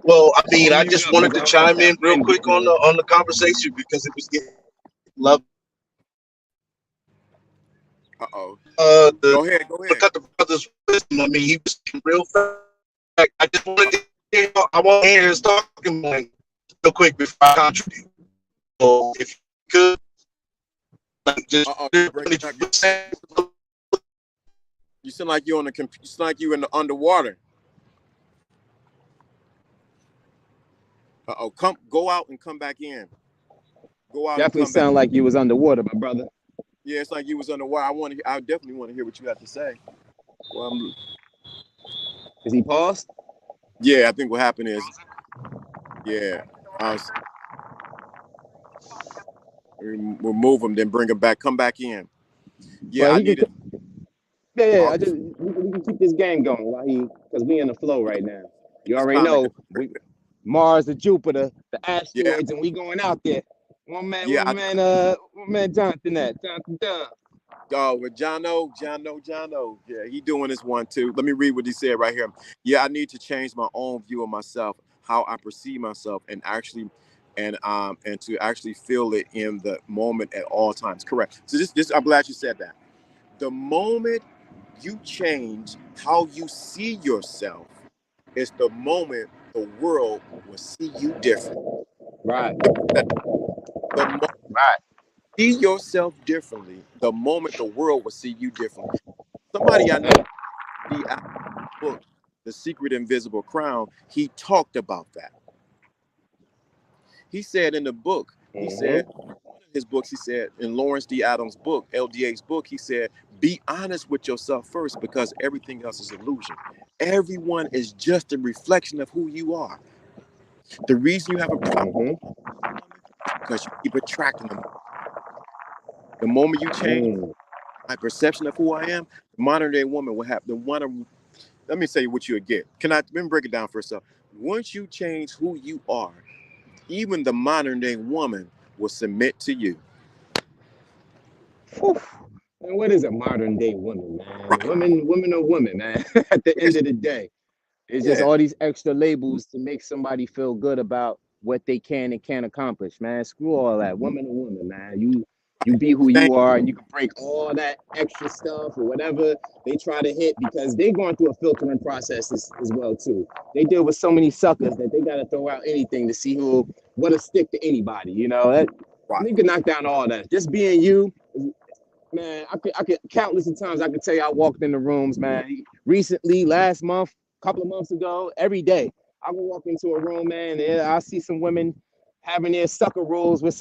Well, I mean, Don't I mute just up, wanted brother. to I don't know if chime that in real wind quick getting in. on the conversation because it was getting love. Uh-oh. The Go ahead. Go ahead. cut the brother's wisdom. I mean, he was real fast. I just wanted to hear. I want to hear his talking point real quick before I contribute. So, if you could, like, just Uh-oh. Breaking up. 20%. You sound like you're on the you sound like you in the underwater. Uh-oh. Go out and come back in. Go out and Definitely come back. sound like you was underwater, my brother. Yeah, it's like you was underwater. I definitely want to hear what you have to say. Well, Is he paused? yeah, I think what happened is, yeah, we'll move him, then bring him back. Come back in. Yeah, But I he can. needed. Yeah. Oh, We can keep this game going while because we in the flow right now. You it's already kind of know Mars, the Jupiter, the yeah, asteroids, and we going out there. yeah. One man, Jonathan Dunn. With Jono. Yeah, he doing this one too. Let me read what he said right here. Yeah, I need to change my own view of myself, how I perceive myself, and to actually feel it in the moment at all times. Correct. So this I'm glad you said that. The moment you change how you see yourself, it's the moment the world will see you different. Right. The moment Right. you see yourself differently, the moment the world will see you differently. Somebody I know, the book, The Secret Invisible Crown, he talked about that. He said in the book, he said, Mm-hmm. one of his books, he said, in Lawrence D. Adams' book, LDA's book, he said, be honest with yourself first because everything else is illusion. Everyone is just a reflection of who you are. The reason you have a problem Mm-hmm. because you keep attracting them. The moment you change Mm. my perception of who I am, the modern day woman will have the one. Let me say what you'll get. Let me break it down for a second. Once you change who you are, even the modern day woman will submit to you. Whew. Man, what is a modern day woman, man? Right. Women are women, man. At the end Yes. of the day, it's just Yeah. all these extra labels to make somebody feel good about what they can and can't accomplish, man. Screw all that. Woman to woman, man. You be who Thank you are, and you can break all that extra stuff or whatever they try to hit because they're going through a filtering process as well too. They deal with so many suckers that they gotta throw out anything to see what'll stick to anybody. You know that right. you can knock down all that. Just being you, man. I could countless of times I could tell you I walked in the rooms, man. Recently, last month, a couple of months ago, every day I would walk into a room, man, and I see some women having their sucker rolls with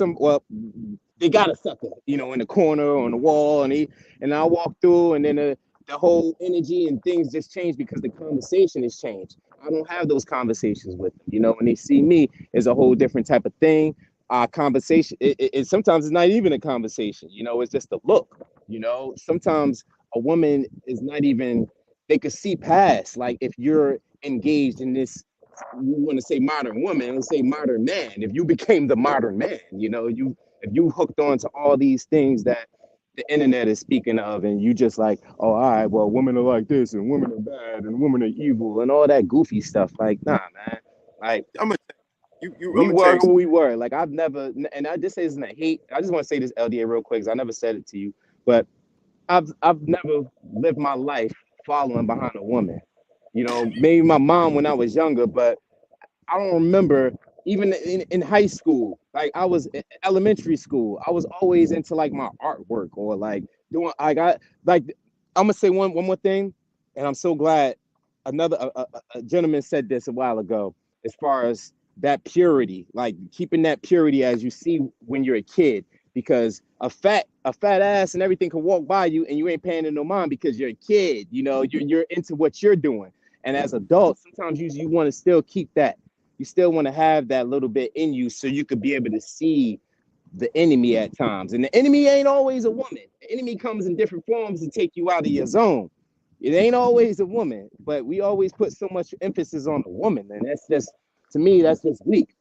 they got a sucker, in the corner on the wall, and I walk through, and then the whole energy and things just change because the conversation has changed. I don't have those conversations with them. When they see me, it's a whole different type of thing. Conversation, sometimes it's not even a conversation. It's just a look. Sometimes a woman is not even. They could see past. Like if you're engaged in this, you want to say modern woman, let's say modern man. If you became the modern man, if you hooked on to all these things that the internet is speaking of, and you just like, oh, all right, well, women are like this, and women are bad, and women are evil, and all that goofy stuff. Like, nah, man. Like, I'm gonna I'm we gonna tell were you who we were. Like, I've never, and I just say isn't a hate. I just want to say this, LDA, real quick, because I never said it to you, but I've never lived my life following behind a woman. Maybe my mom when I was younger, but I don't remember even in high school. Like I was in elementary school, I was always into like my artwork or like doing. I got like I'm gonna say one more thing, and I'm so glad another a gentleman said this a while ago as far as that purity, like keeping that purity as you see when you're a kid, because a fat ass and everything can walk by you and you ain't paying it no mind because you're a kid. You're into what you're doing, and as adults, sometimes you want to still keep that. You still want to have that little bit in you so you could be able to see the enemy at times. And the enemy ain't always a woman. The enemy comes in different forms to take you out of your zone. It ain't always a woman, but we always put so much emphasis on the woman, and that's just, to me, that's just weak,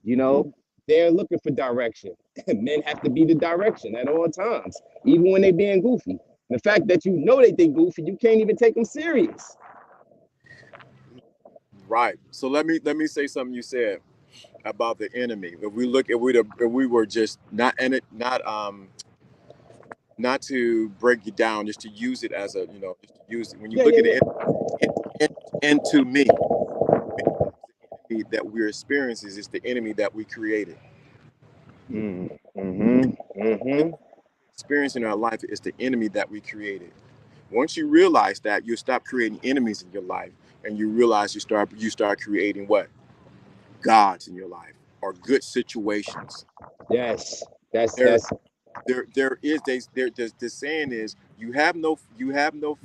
you know. they're looking for direction. Men have to be the direction at all times, even when they being goofy. The fact that you know they goofy, you can't even take them serious. Right. So let me say something you said about the enemy. If we were just not and it not to break it down, just to use it as just to use it when you Yeah, look yeah, at yeah. it into me, the enemy that we're experiencing is the enemy that we created. Experiencing our life is the enemy that we created. Once you realize that, you stop creating enemies in your life, and you realize you start creating what? Gods in your life, or good situations. Yes, that's There that's there is there's the saying is you have no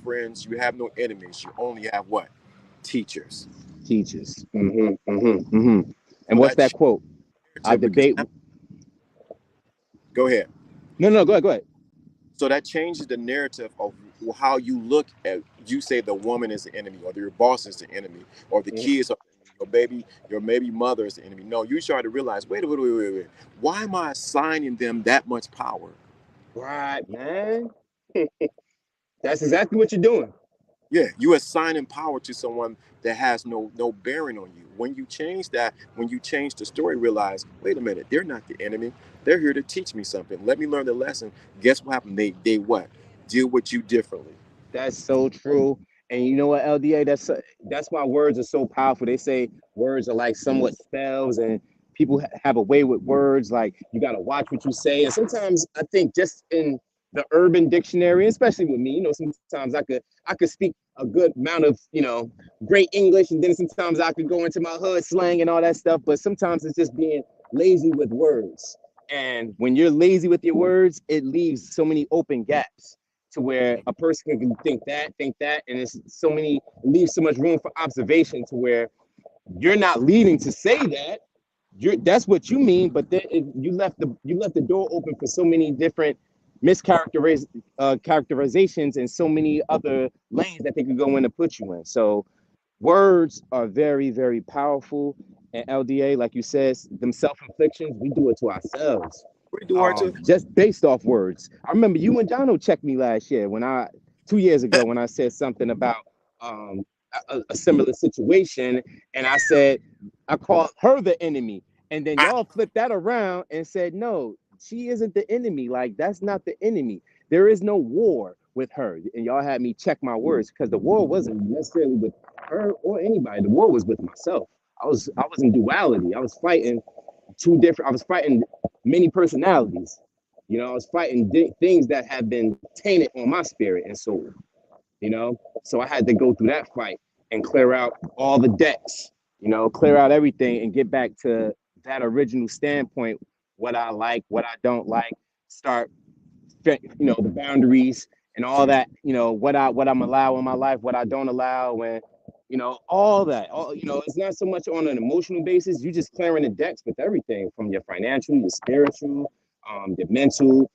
friends, you have no enemies, you only have what? Teachers. teachers. And So what's that that quote? I narrative, because debate. now, go ahead. No, no, go ahead, go ahead. So that changes the narrative of how you look at. You say the woman is the enemy, or your boss is the enemy, or the Mhm. kids are your baby mother is the enemy. No, you start to realize, wait. Why am I assigning them that much power? Right, man. That's exactly what you're doing. Yeah, you assigning power to someone that has no bearing on you. When you change that, when you change the story, realize, wait a minute, they're not the enemy. They're here to teach me something. Let me learn the lesson. Guess what happened? They what? Deal with you differently. That's so true. And you know what, LDA? That's why words are so powerful. They say words are like somewhat spells, and people have a way with words. Like you got to watch what you say. And sometimes I think just in the Urban Dictionary, especially with me, sometimes I could speak a good amount of great English, and then sometimes I could go into my hood slang and all that stuff. But sometimes it's just being lazy with words. And when you're lazy with your words, it leaves so many open gaps to where a person can think that, and it's so many leaves so much room for observation to where you're not leading to say that that's what you mean, but then you left the door open for so many different characterizations and so many other lanes that they could go in to put you in. So words are very, very powerful. And LDA, like you said, them self-inflictions, we do it to ourselves, We do our too. just based off words. I remember you and Donald checked me last year 2 years ago when I said something about a similar situation, and I called her the enemy, and then y'all flipped that around and said no, she isn't the enemy. Like that's not the enemy. There is no war with her, and y'all had me check my words because the war wasn't necessarily with her or anybody. The war was with myself. I was in duality. I was fighting I was fighting many personalities. I was fighting things that had been tainted on my spirit and soul. So I had to go through that fight and clear out all the decks. Clear out everything and get back to that original standpoint. What I like, what I don't like. Start, the boundaries and all that. What I'm allowed in my life, what I don't allow, and all that. It's not so much on an emotional basis. You just clearing the decks with everything from your financial, your spiritual, your mental.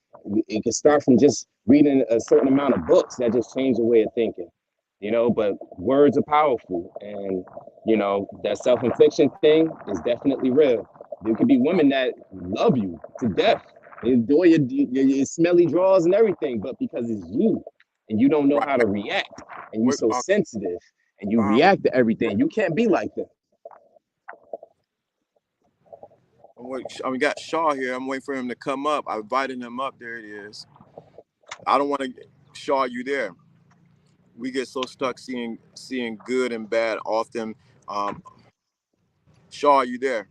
It can start from just reading a certain amount of books that just change your way of thinking. But words are powerful, and that self-infliction thing is definitely real. There could be women that love you to death, they enjoy your smelly drawers and everything, but because it's you and you don't know Right. how to react, and you're Wait, so sensitive and you um, react to everything, you can't be like that. we got Shaw here. I'm waiting for him to come up. I invited him up. There it is. I don't want to. Shaw, you there? We get so stuck seeing good and bad often. Um, Shaw, you there?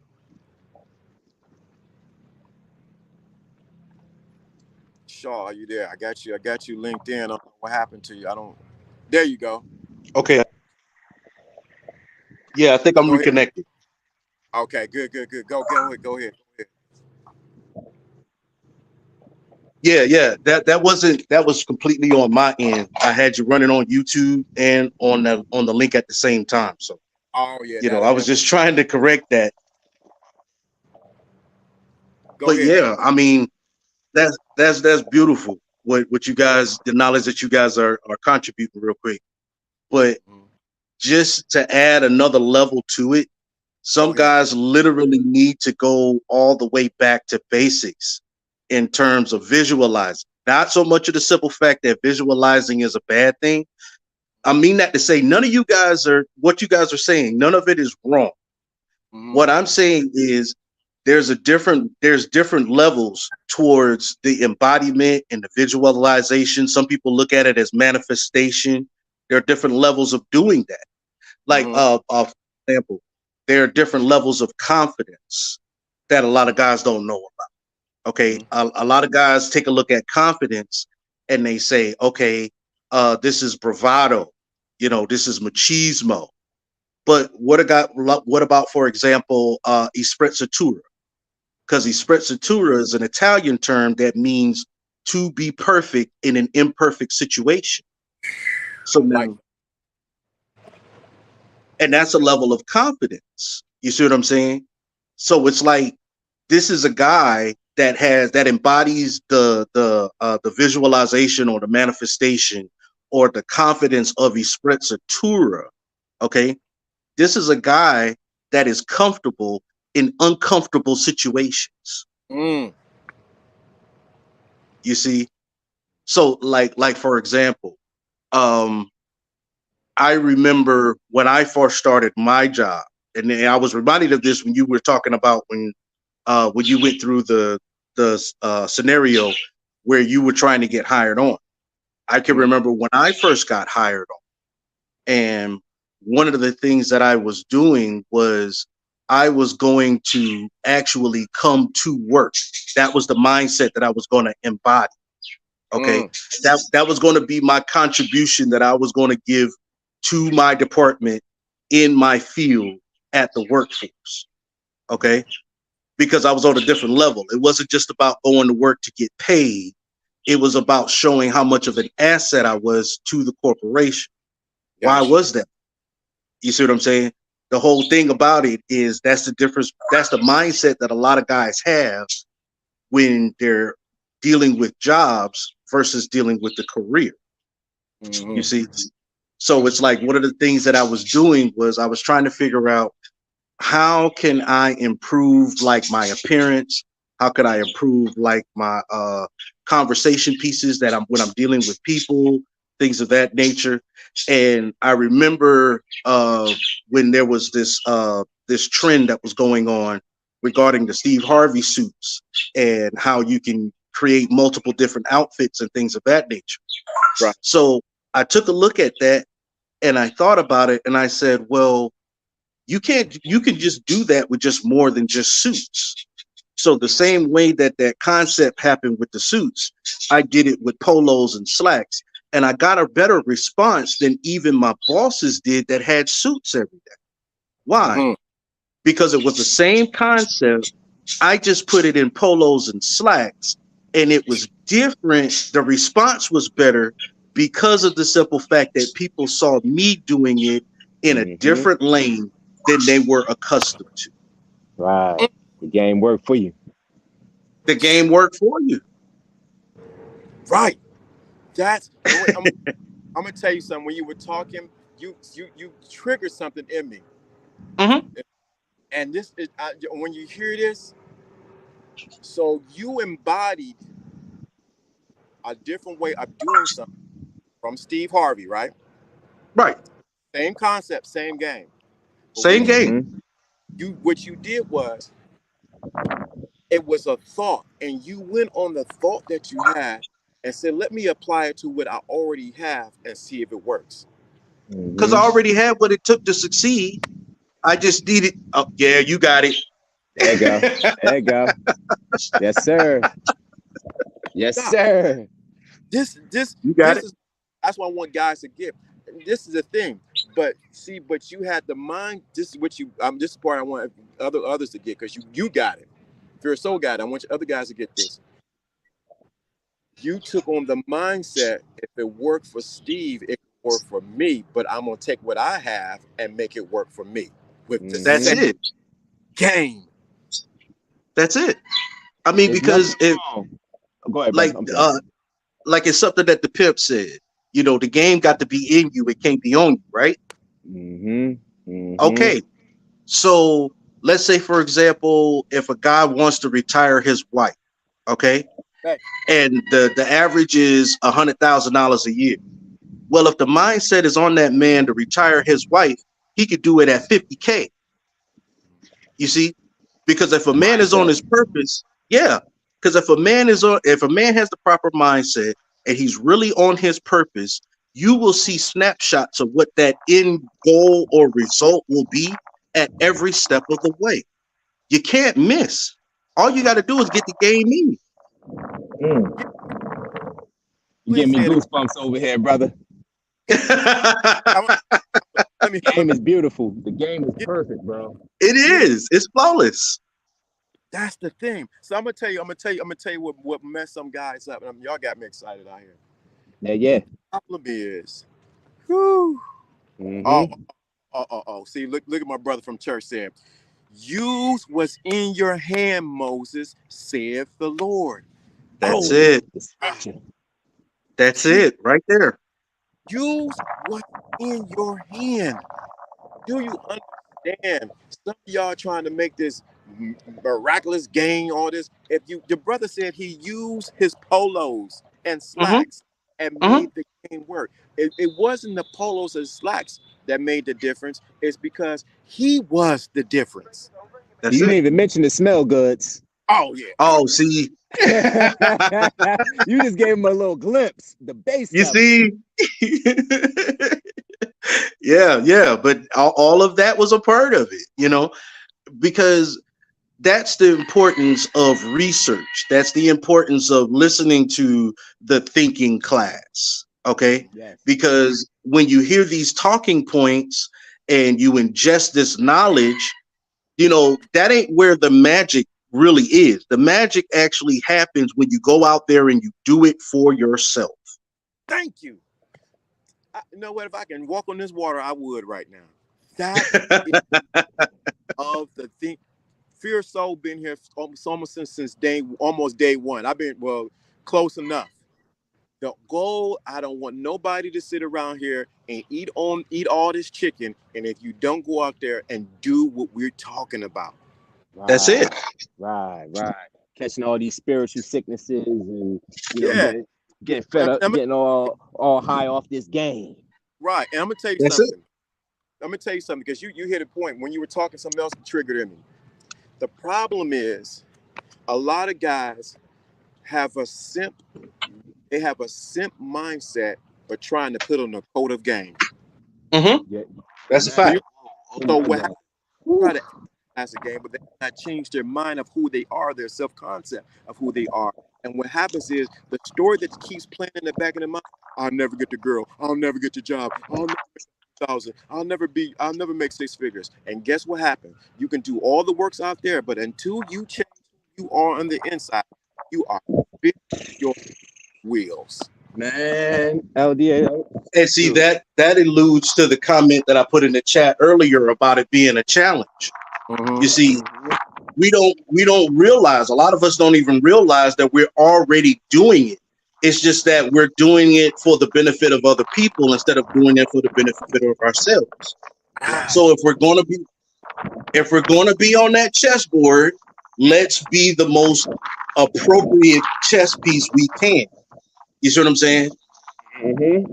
Shaw, are you there? I got you. I got you linked in. I don't know what happened to you. I don't. There you go. Okay. Yeah, I think I'm Go ahead. reconnected. Okay. Good. Go ahead. Go ahead. Yeah. That was completely on my end. I had you running on YouTube and on the link at the same time. So, Oh yeah. That'll I was definitely. just trying to correct that. Go But ahead. yeah, I mean, that's beautiful. What you guys, the knowledge that you guys are contributing real quick. But Mhm. just to add another level to it, Some guys literally need to go all the way back to basics in terms of visualizing. Not so much of the simple fact that visualizing is a bad thing. I mean that to say none of you guys are what you guys are saying. None of it is wrong. What I'm saying is there's different levels towards the embodiment and the visualization. Some people look at it as manifestation. There are different levels of doing that. Like, for example, there are different levels of confidence that a lot of guys don't know about. Okay, a lot of guys take a look at confidence and they say, okay, this is bravado, this is machismo. But what about, for example, sprezzatura? Because sprezzatura is an Italian term that means to be perfect in an imperfect situation. So now, and that's a level of confidence. You see what I'm saying? So it's like this is a guy that embodies the visualization or the manifestation or the confidence of sprezzatura. Okay, this is a guy that is comfortable in uncomfortable situations. You see, so like for example, I remember when I first started my job, and I was reminded of this when you were talking about when you went through the scenario where you were trying to get hired on. I can remember when I first got hired on, and one of the things that I was doing was I was going to actually come to work. That was the mindset that I was going to embody. Okay, that was going to be my contribution that I was going to give to my department in my field at the workforce. Okay, because I was on a different level. It wasn't just about going to work to get paid. It was about showing how much of an asset I was to the corporation. Why was that? You see what I'm saying? The whole thing about it is that's the difference. That's the mindset that a lot of guys have when they're dealing with jobs versus dealing with the career. You see? So it's like one of the things that I was doing was I was trying to figure out how can I improve like my appearance? How could I improve like my conversation pieces that when I'm dealing with people, things of that nature. And I remember when there was this trend that was going on regarding the Steve Harvey suits and how you can create multiple different outfits and things of that nature. Right. So I took a look at that and I thought about it and I said, well, you can just do that with just more than just suits. So the same way that concept happened with the suits, I did it with polos and slacks. And I got a better response than even my bosses did that had suits every day. Why? Because it was the same concept. I just put it in polos and slacks and it was different. The response was better because of the simple fact that people saw me doing it in a different lane than they were accustomed to. Right. The game worked for you. The game worked for you. Right. That's I'm gonna tell you something. When you were talking, you triggered something in me. And this is when you hear this, so you embodied a different way of doing something from Steve Harvey, right? Right. Same concept, same game. But same game. What you did was it was a thought, and you went on the thought that you had and said, let me apply it to what I already have and see if it works. Because I already had what it took to succeed. I just needed. Oh, yeah, you got it. There you go. There you go. Yes, sir. Yes, sir. This you got it. That's what I want guys to get. This is the thing. But see, you had the mind. This is what you. This is the part I want others to get because you got it. If you're a soul guy, I want other guys to get this. You took on the mindset. If it worked for Steve, it could work for me. But I'm gonna take what I have and make it work for me. That's it. Game. That's it. I mean, because if go ahead, like it's something that the pimp said. You know, the game got to be in you. It can't be on you, right? Okay. So let's say, for example, if a guy wants to retire his wife, okay, Hey, and the average is $100,000 a year. Well, if the mindset is on that man to retire his wife, he could do it at 50K. You see, because if a man is on Mindset. his purpose, yeah, because if a man has the proper mindset and he's really on his purpose, you will see snapshots of what that end goal or result will be at every step of the way. You can't miss. All you got to do is get the game in. Mm. You give please me say it again. goosebumps over here, brother. I'm, let me. The game is beautiful. The game is Yeah, perfect, bro. It yeah, is. It's flawless. that's the thing. So I'm gonna tell you what messed some guys up. And y'all got me excited out here. Yeah, yeah. Problem is, whew, oh, Mm-hmm. See, look at my brother from church saying, "Use what's in your hand, Moses," saith the Lord. That's Oh, it. The scripture. That's gee, it right there. use what's in your hand. Do you understand? Some of y'all trying to make this miraculous gain, all this. If your brother said he used his polos and Hmm. slacks and Hmm. made the game work. It wasn't the polos and slacks that made the difference. It's because he was the difference. That's You didn't it. even mention the smell goods. Oh yeah. Oh, see, You just gave him a little glimpse, the base you level. see, yeah, yeah, but all of that was a part of it, because that's the importance of research. That's the importance of listening to the thinking class. Okay. Yes. Because when you hear these talking points and you ingest this knowledge, that ain't where the magic really is. The magic actually happens when you go out there and you do it for yourself. Thank you. You know what? If I can walk on this water, I would right now. That is of the thing. Fear Soul been here almost since day one. I've been close enough. The goal, I don't want nobody to sit around here and eat all this chicken. And if you don't go out there and do what we're talking about. That's Right, it. right. Catching all these spiritual sicknesses and Yeah. getting fed And up, getting all high off this game. right. And I'm gonna tell you That's it. something. I'm gonna tell you something because you hit a point when you were talking, something else triggered in me. The problem is a lot of guys have a simp mindset, but trying to put on a coat of game. Hmm. Yeah, That's a man. So, fact. Oh so my what God. happens? Whew. Try to as a game, but they not change their mind of who they are, their self concept of who they are. And what happens is the story that keeps playing in the back of their mind. I'll never get the girl. I'll never get the job. I'll never make 1,000. I'll never make six figures. And guess what happened? You can do all the works out there, but until you change who you are on the inside, you are spinning your wheels. Man, LDA. And see Dude. that alludes to the comment that I put in the chat earlier about it being a challenge. You Mm-hmm. see, Mhm. we don't realize, a lot of us don't even realize that we're already doing it. It's just that we're doing it for the benefit of other people instead of doing it for the benefit of ourselves. Ah, So if we're going to be on that chessboard, let's be the most appropriate chess piece we can. You see what I'm saying?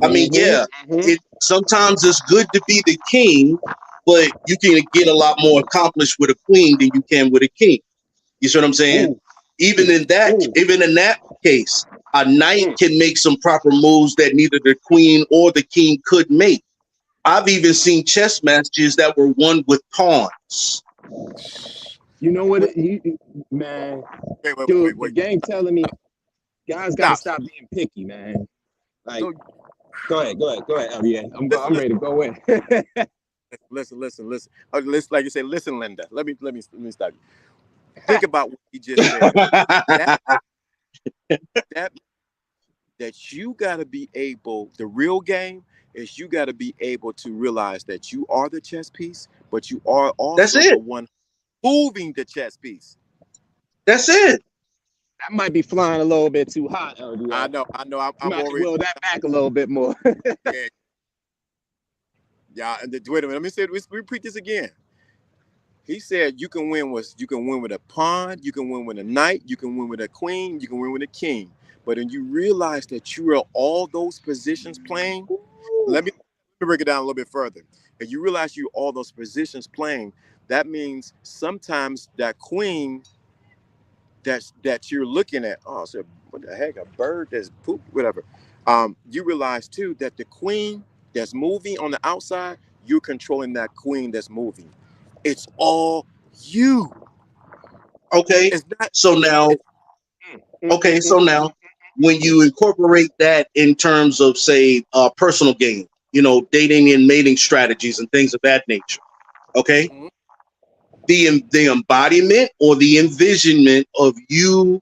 I mean, yeah, Mhm. it sometimes it's good to be the king, but you can get a lot more accomplished with a queen than you can with a king. You see what I'm saying? Ooh, Even in that, ooh. even in that case, a knight Mm. can make some proper moves that neither the queen or the king could make. I've even seen chess matches that were won with pawns. You know what? wait, Man, wait, dude, the wait. game telling me guys got to Stop. stop being picky, man. Like, So go ahead. LDA. listen, I'm ready to go in. listen. Listen, like you say, listen, Linda. Let me stop you. Think about what he just said. That that that you got to be able. The real game is you got to be able to realize that you are the chess piece, but you are That's also the it. one moving the chess piece. That's it. I might be flying a little bit too hot, LDA. I know. You I'm might have to already. wheel that back a little bit more. Yeah, yeah. And wait a minute. Let me say. Let me repeat this again. He said you can win with a pawn, you can win with a knight, you can win with a queen, you can win with a king. But when you realize that you are all those positions playing, let me break it down a little bit further. If you realize you all those positions playing, that means sometimes that queen that you're looking at, oh, so what the heck, a bird that's poop, whatever. You realize too that the queen that's moving on the outside, you're controlling that queen that's moving. It's all you. Okay. It's not. So now, It's okay. So now, when you incorporate that in terms of, say, personal gain, dating and mating strategies and things of that nature. Okay. mhm. The embodiment or the envisionment of you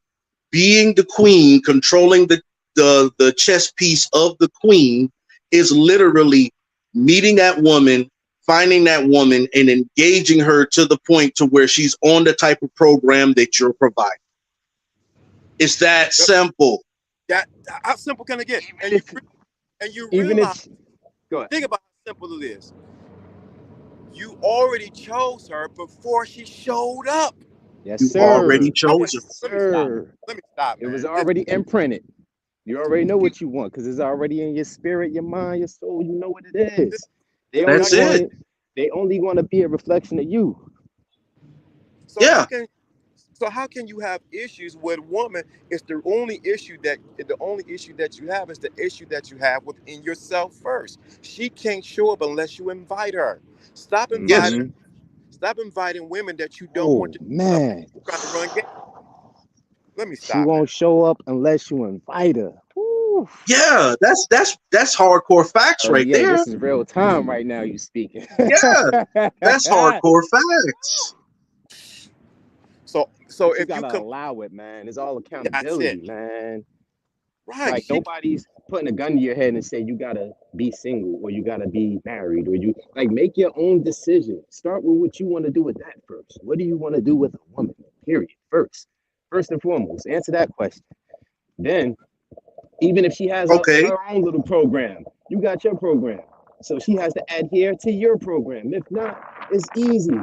being the queen, controlling the chess piece of the queen, is literally meeting that woman, finding that woman, and engaging her to the point to where she's on the type of program that you're providing. It's that Yep. simple. That how simple can it get? And you Even realize, if go ahead. think about how simple it is. You already chose her before she showed up. Yes, You already sir. I went. chose her. Yes, Let me stop. sir. Let me stop, It was man. This, already imprinted. You already know what you want because it's already in your spirit, your mind, your soul. You know what it this, is. They y'all only That's get it. want they only want to be a reflection of you. so Yeah. how can you have issues with a woman? It's the only issue that you have is the issue that you have within yourself first. She can't show up unless you invite her. Stop inviting Yes. Hmm. stop inviting women that you don't want Oh to show up and man, you're trying to run game. Let me she stop, man. won't show up unless you invite her. Woo. Yeah. That's hardcore facts right LDA, there. this is real time right now. You speaking? Yeah. That's hardcore facts. So But you if you gotta come, allow it, man. It's all that's it. accountability, man. Right. Like nobody's putting a gun to your head and say you gotta be single or you gotta be married or you like make your own decision. Start with what you want to do with that first. What do you want to do with a woman? Period. First and foremost, answer that question. Then, even if she has Okay. her own little program, you got your program. So she has to adhere to your program. If not, it's easy.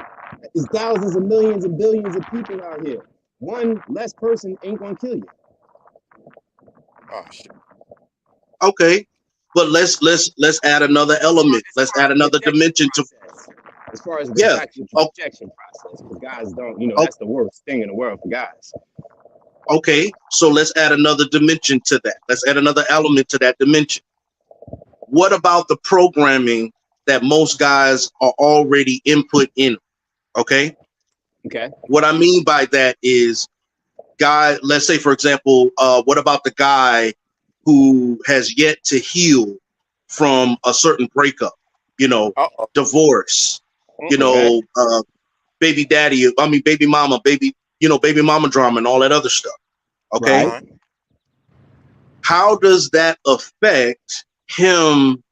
There's thousands of millions and billions of people out here. One less person ain't gonna kill you. Oh shit. Okay. But let's add another element. As Let's far add as the another rejection dimension to. process, as far as the Yeah. Oh, rejection process, because guys don't, oh, that's the worst thing in the world for guys. okay. So let's add another dimension to that. Let's add another element to that dimension. What about the programming that most guys are already input in? Okay. Okay. What I mean by that is, let's say, for example, what about the guy who has yet to heal from a certain breakup, Uh-oh. divorce, Okay. baby daddy, I mean, baby mama drama and all that other stuff. Okay. Right. Uh-huh. How does that affect him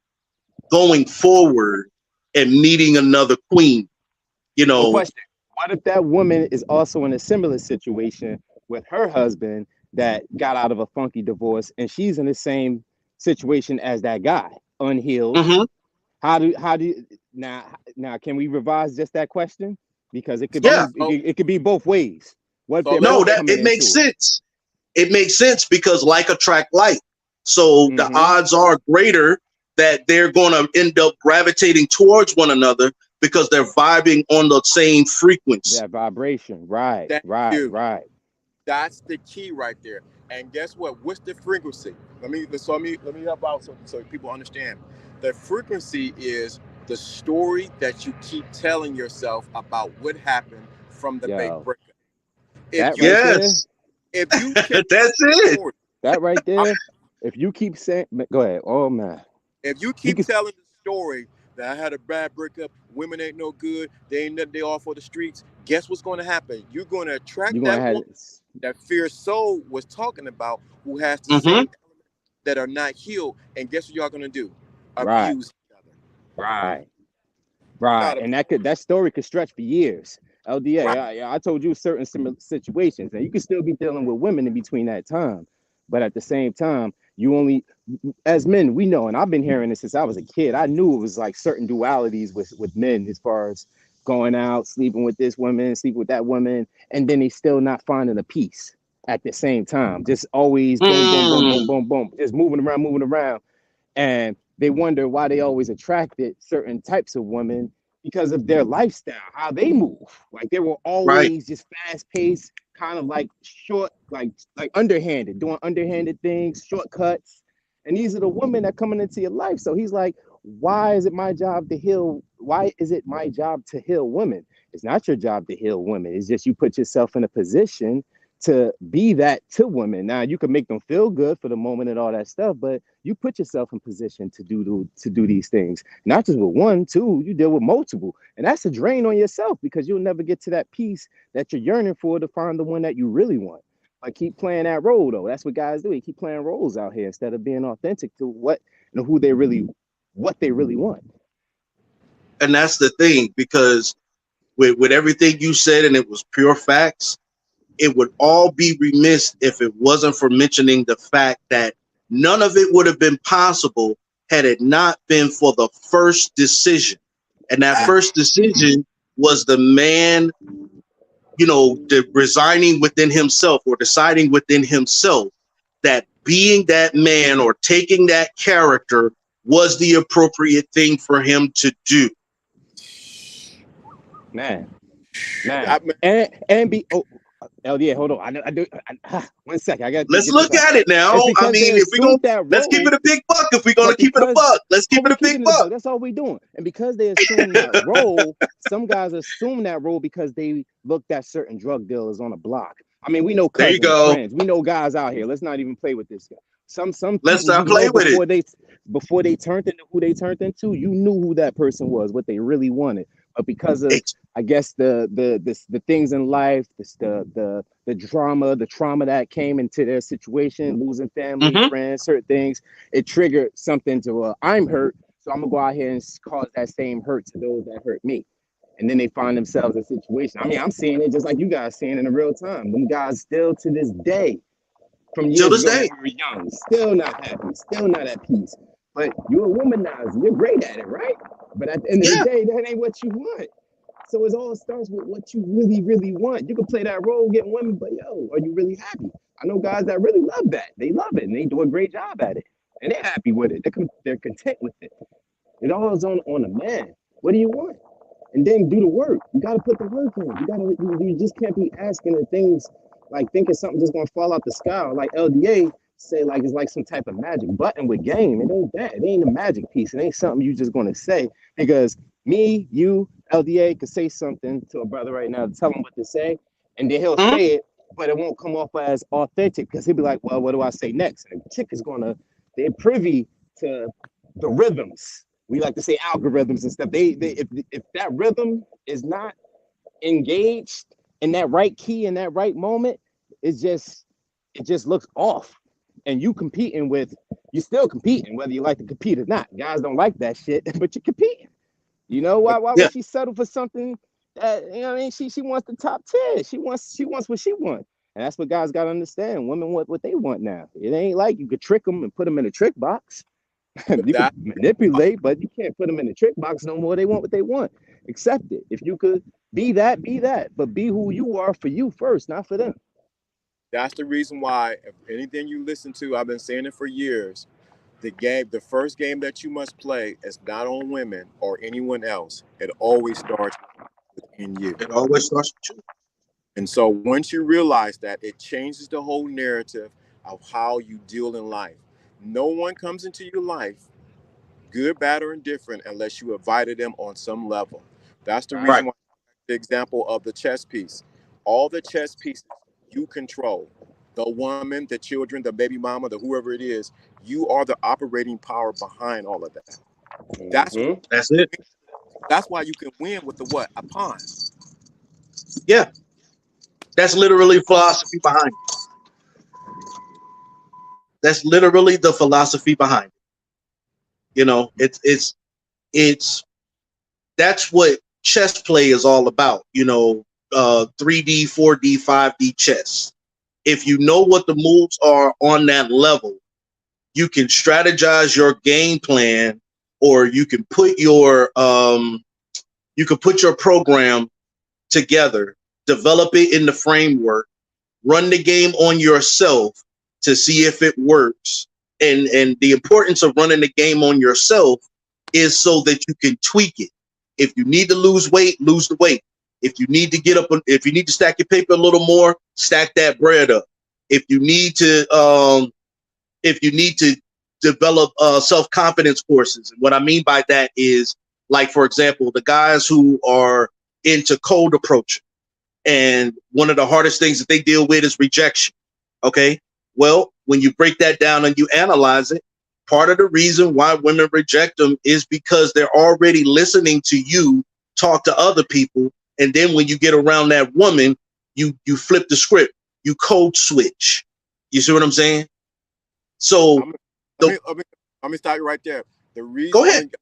going forward and meeting another queen? You So, know, question: what if that woman is also in a similar situation with her husband that got out of a funky divorce, and she's in the same situation as that guy, unhealed? hmm How do you now? Can we revise just that question because it could So yeah, be so it could be both ways. What if so they're let's no, both say that coming it makes into it? sense. It makes sense because like attract like. So the Mm-hmm. odds are greater that they're going to end up gravitating towards one another because they're vibing on the same frequency. That vibration. Right, thank right, you. right. That's the key right there. And guess what? What's the frequency? Let me help out so people understand. The frequency is the story that you keep telling yourself about what happened from the Yo, breakup. If that you right there, Yes, if you keep that's it. story, that right I'm, there. If you keep saying, go ahead. Oh man, if you you keep can. telling the story that I had a bad breakup, women ain't no good, they ain't nothing, they all for the streets. Guess what's going to happen? You're going to You're attract gonna that have woman this. that Fear Soul was talking about, who has the hmm same that are not healed. And guess what y'all gonna do? Right, Abuse each other. right, You right. gotta And that story could stretch for years. right. LDA, I told you certain similar situations, and you can still be dealing with women in between that time. But at the same time, you only, as men, we know, and I've been hearing this since I was a kid. I knew it was like certain dualities with men as far as going out, sleeping with this woman, sleeping with that woman, and then they still not finding a peace at the same time. Just always boom, boom, boom, boom, boom, boom, just moving around. And they wonder why they always attracted certain types of women because of their lifestyle, how they move. Like they were always just fast paced, kind of like short, like underhanded, doing underhanded things, shortcuts. And these are the women that coming into your life. So he's like, why is it my job to heal? Why is it my job to heal women? It's not your job to heal women. It's just you put yourself in a position to be that to women. Now you can make them feel good for the moment and all that stuff, but you put yourself in position to do these things. Not just with one, two, you deal with multiple. And that's a drain on yourself because you'll never get to that peace that you're yearning for to find the one that you really want. Like keep playing that role though. That's what guys do. They keep playing roles out here instead of being authentic to what they really want. And that's the thing, because with everything you said, and it was pure facts, it would all be remiss if it wasn't for mentioning the fact that none of it would have been possible had it not been for the first decision. And that first decision was the man, resigning within himself or deciding within himself that being that man or taking that character was the appropriate thing for him to do. Man. And be LDA, hold on. I do. 1 second. Let's look at it now. I mean, if we're gonna let's keep it a big buck. If we're gonna keep it a buck, let's keep it a big buck. That's all we're doing. And because they assume that role, some guys assume that role because they looked at certain drug dealers on a block. I mean, we know cousins, friends. We know guys out here. Let's not even play with this guy. Some let's not play with it. Before they turned into who they turned into, you knew who that person was, what they really wanted. But because of, I guess, the things in life, the drama, the trauma that came into their situation, losing family, friends, certain things, it triggered something to, I'm hurt, so I'm gonna go out here and cause that same hurt to those that hurt me. And then they find themselves in a situation. I mean, I'm seeing it just like you guys seeing it in real time. Them guys still to this day, from years ago when we were young, still not happy, still not at peace. But you're a womanizer, you're great at it, right? But at the end of the day, that ain't what you want. So it all starts with what you really, really want. You can play that role, getting women, but are you really happy? I know guys that really love that. They love it, and they do a great job at it. And they're happy with it. They're content with it. It all is on a man. What do you want? And then do the work. You got to put the work in. You just can't be asking the things, like thinking something just going to fall out the sky. Or like LDA say, like it's like some type of magic button with game. It ain't that. It ain't a magic piece. It ain't something you just going to say. Because me, you, LDA could say something to a brother right now to tell him what to say, and then he'll say it, but it won't come off as authentic because he'll be like, well, what do I say next? And the chick is they're privy to the rhythms. We like to say algorithms and stuff. If that rhythm is not engaged in that right key in that right moment, it just looks off. And you're still competing, whether you like to compete or not. Guys don't like that shit, but you're competing. You know why would she settle for something that, you know what I mean? She wants the top 10. She wants what she wants. And that's what guys gotta understand. Women want what they want now. It ain't like you could trick them and put them in a trick box. You can manipulate, but you can't put them in a trick box no more. They want what they want. Accept it. If you could be that, but be who you are for you first, not for them. That's the reason why, if anything you listen to, I've been saying it for years, the first game that you must play is not on women or anyone else. It always starts within you. It always starts with you. And so once you realize that, it changes the whole narrative of how you deal in life. No one comes into your life, good, bad, or indifferent, unless you invited them on some level. That's the reason why the example of the chess piece. All the chess pieces you control. The woman, the children, the baby mama, the whoever it is, you are the operating power behind all of that. That's it. That's why you can win with the what? A pawn. Yeah. That's literally philosophy behind it. That's literally the philosophy behind it. You know, it's that's what chess play is all about. You know, 3D, 4D, 5D chess. If you know what the moves are on that level, you can strategize your game plan, or you can put your you could put your program together, develop it in the framework, run the game on yourself to see if it works. And the importance of running the game on yourself is so that you can tweak it. If you need to lose weight, lose the weight. If you need to get up, if you need to stack your paper a little more, stack that bread up. If you need to develop self-confidence courses. And what I mean by that is, like, for example, the guys who are into cold approaching, and one of the hardest things that they deal with is rejection. Okay. Well, when you break that down and you analyze it, part of the reason why women reject them is because they're already listening to you talk to other people. And then when you get around that woman, you flip the script, you code switch. You see what I'm saying? So let me stop you right there. The reason, go ahead.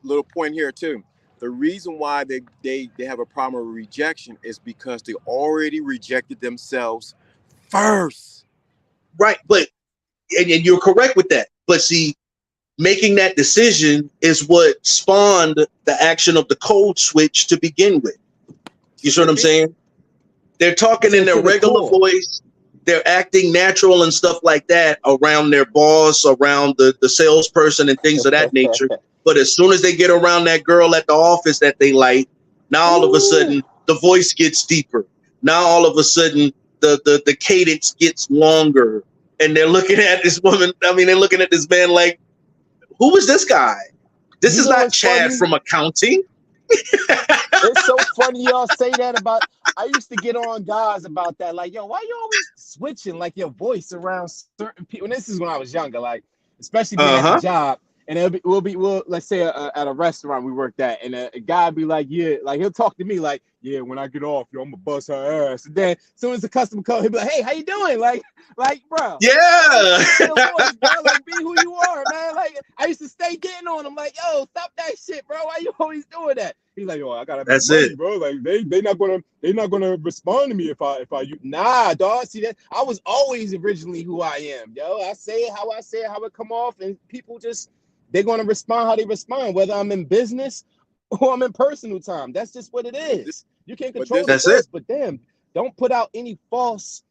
Little point here too. The reason why they have a problem with rejection is because they already rejected themselves first. Right, but and you're correct with that. But see, making that decision is what spawned the action of the code switch to begin with. You see what I'm saying? They're talking in their regular voice. They're acting natural and stuff like that around their boss, around the salesperson and things of that nature. But as soon as they get around that girl at the office that they like, now all of a sudden the voice gets deeper. Now all of a sudden the cadence gets longer. And they're looking at this woman. I mean, they're looking at this man like, who is this guy? This is not Chad from accounting. It's so funny y'all say that about. I used to get on guys about that, like, yo, why you always switching like your voice around certain people? And this is when I was younger, like, especially being at the job. And we'll let's say at a restaurant we worked at, and a guy be like, yeah, like he'll talk to me like, yeah, when I get off, yo, I'm gonna bust her ass. And then as soon as the customer comes, he'll be like, hey, how you doing? Like, bro. Yeah. Voice, bro. Like, be who you are, man. Like, I used to stay getting on him, like, yo, stop that shit, bro. Why you always doing that? He's like, yo, I gotta make money, bro. Like, they not gonna respond to me if I nah, dog. See that? I was always originally who I am, yo. I say it, how it come off, and people just, they're going to respond how they respond, whether I'm in business or I'm in personal time. That's just what it is. You can't control the first, but damn, don't put out any false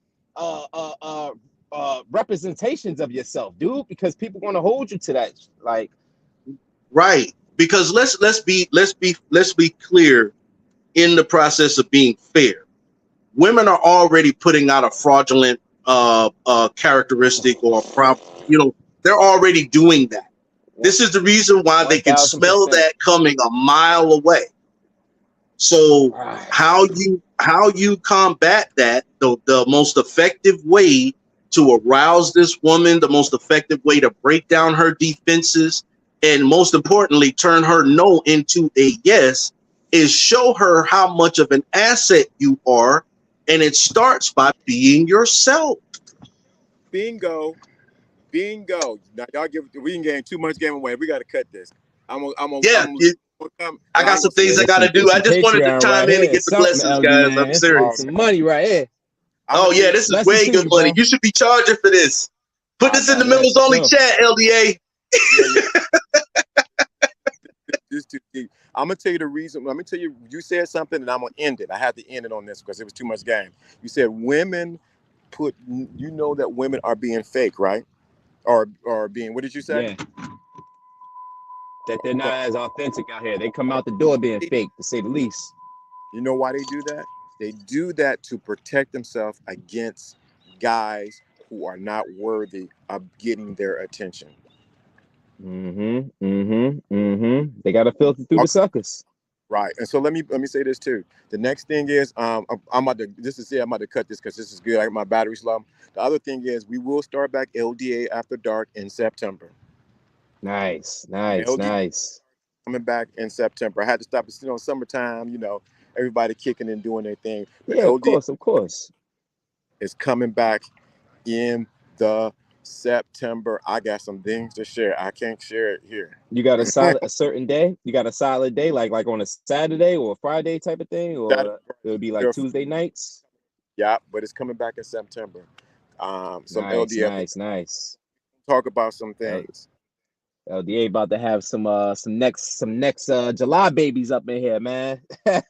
representations of yourself, dude, because people want to hold you to that. Like, right. Because let's be clear in the process of being fair. Women are already putting out a fraudulent characteristic or they're already doing that. This is the reason why they can smell that coming a mile away. So how you combat that, the most effective way to arouse this woman, the most effective way to break down her defenses, and most importantly, turn her no into a yes, is show her how much of an asset you are. And it starts by being yourself. Bingo. Now y'all we can gain too much game away. We got to cut this. I got some things I got to do. I just wanted to chime in and get the blessings, guys. I'm serious. Some money right here. Oh yeah, this is way good money. You should be charging for this. Put this in the members only chat, LDA. This too deep. I'm gonna tell you the reason. Let me tell you. You said something, and I'm gonna end it. I had to end it on this because it was too much game. You said women you know that women are being fake, right? Or being, what did you say? Yeah. That they're not as authentic out here. They come out the door being fake, to say the least. You know why they do that? They do that to protect themselves against guys who are not worthy of getting their attention. They got to filter through the suckers. Right. And so let me say this too. The next thing is I'm about to cut this because this is good. I got my battery's low. The other thing is we will start back LDA After Dark in September. Nice. Coming back in September. I had to stop it, summertime, everybody kicking and doing their thing. But yeah, LDA of course. It's coming back in the September. I got some things to share. I can't share it here. You got a certain day? You got a solid day, like on a Saturday or a Friday type of thing, or it would be like Tuesday nights? Yeah, but it's coming back in September. Some LDF. Nice. Talk about some things. LDA about to have some next July babies up in here, man. And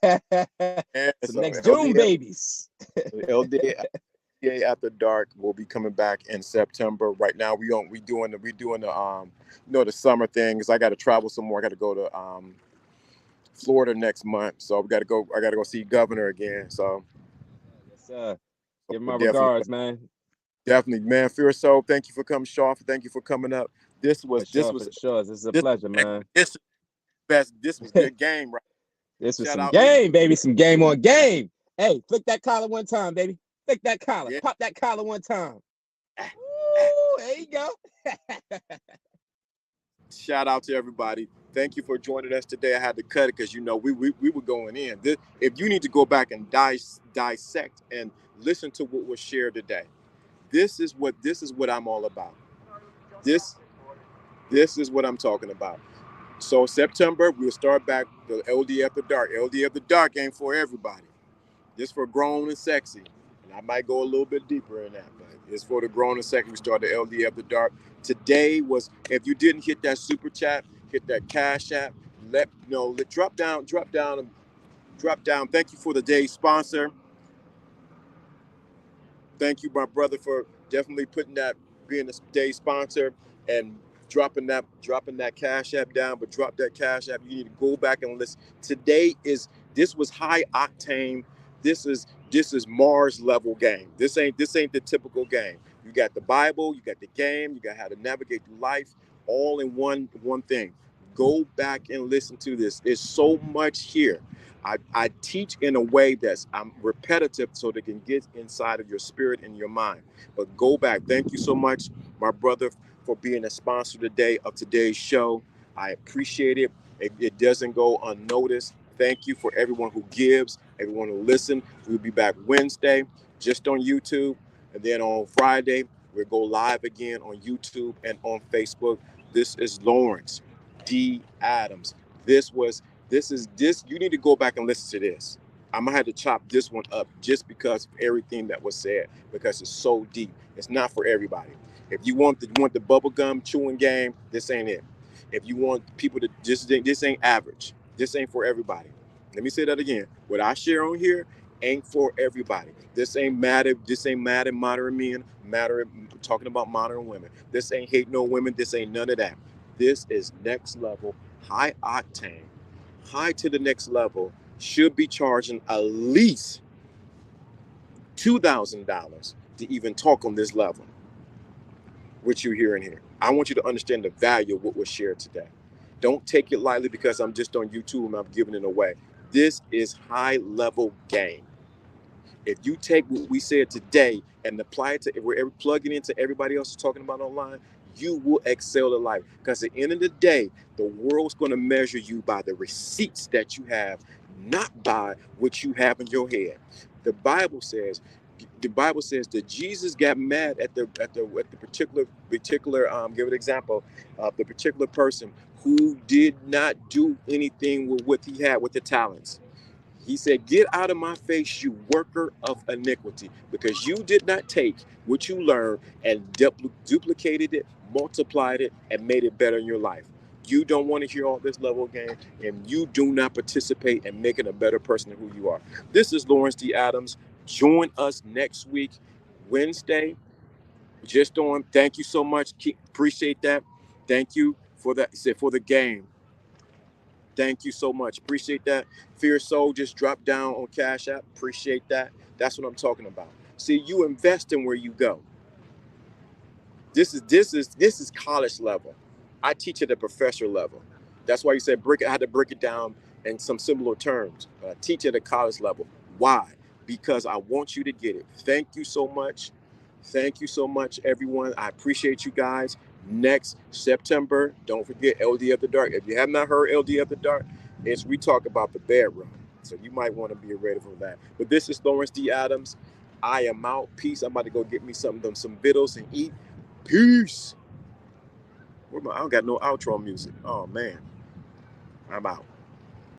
Some so next June babies. LDA After Dark will be coming back in September. Right now we doing the the summer things. I got to travel some more. I got to go to Florida next month, so I got to go see Governor again. So Yes, sir. Give my definitely, regards, man. definitely, man. Fear so. Thank you for coming, Shaw. Thank you for coming up. This For was sure. This is a this pleasure, man. this best. This was good game, right? This was Shout some out, E. game, baby. Some game on game. Hey, flick that collar one time, baby. Flick that collar. Yeah. Pop that collar one time. Ooh, there you go. Shout out to everybody. Thank you for joining us today. I had to cut it because we were going in. If you need to go back and dissect and listen to what was shared today, this is what I'm all about. This is what I'm talking about. So September we'll start back the LD After Dark. LD After Dark ain't for everybody. This for grown and sexy. And I might go a little bit deeper in that, but it's for the grown and sexy. We start the LD After Dark. Today was, if you didn't hit that super chat, hit that cash app, drop down. Thank you for the day's sponsor. Thank you, my brother, for definitely being a day's sponsor and dropping that cash app down. But drop that cash app. You need to go back and listen. This was high octane. This is Mars level game. This ain't the typical game. You got the Bible, you got the game, you got how to navigate through life, all in one thing. Go back and listen to this. There's so much here. I teach in a way that's repetitive so they can get inside of your spirit and your mind. But go back. Thank you so much, my brother, for being a sponsor today of today's show. I appreciate it. It doesn't go unnoticed. Thank you for everyone who gives, everyone who listens. We'll be back Wednesday just on YouTube. And then on Friday, we'll go live again on YouTube and on Facebook. This is Lawrence D. Adams. You need to go back and listen to this. I'm gonna have to chop this one up just because of everything that was said, because it's so deep. It's not for everybody. If you want the bubblegum chewing game, this ain't it. If you want people to this ain't average. This ain't for everybody. Let me say that again. What I share on here ain't for everybody. This ain't mad at modern men, talking about modern women. This ain't hate no women. This ain't none of that. This is next level, high octane, high to the next level. Should be charging at least $2,000 to even talk on this level, which you're hearing here. I want you to understand the value of what was shared today. Don't take it lightly because I'm just on YouTube and I'm giving it away. This is high level game. If you take what we said today and apply it to plug it into everybody else is talking about online, you will excel in life. Because at the end of the day, the world's going to measure you by the receipts that you have, not by what you have in your head. The Bible says that Jesus got mad at the particular give an example of the particular person who did not do anything with what he had with the talents. He said, "Get out of my face, you worker of iniquity," because you did not take what you learned and duplicated it, multiplied it, and made it better in your life. You don't want to hear all this level game, and you do not participate in making a better person than who you are. This is Lawrence D. Adams. Join us next week, Wednesday. Just on. Thank you so much. Appreciate that. Thank you for that. For the game. Thank you so much. Appreciate that. Fear Soul just dropped down on Cash App. Appreciate that. That's what I'm talking about. See, you invest in where you go. This is college level. I teach at a professor level. That's why you said I had to break it down in some similar terms. But I teach at a college level. Why? Because I want you to get it. Thank you so much. Thank you so much, everyone. I appreciate you guys. Next September, don't forget LD After Dark. If you have not heard LD After Dark, we talk about the bedroom. So you might want to be ready for that. But this is Lawrence D. Adams. I am out. Peace. I'm about to go get me some vittles and eat. Peace. I don't got no outro music. Oh man. I'm out.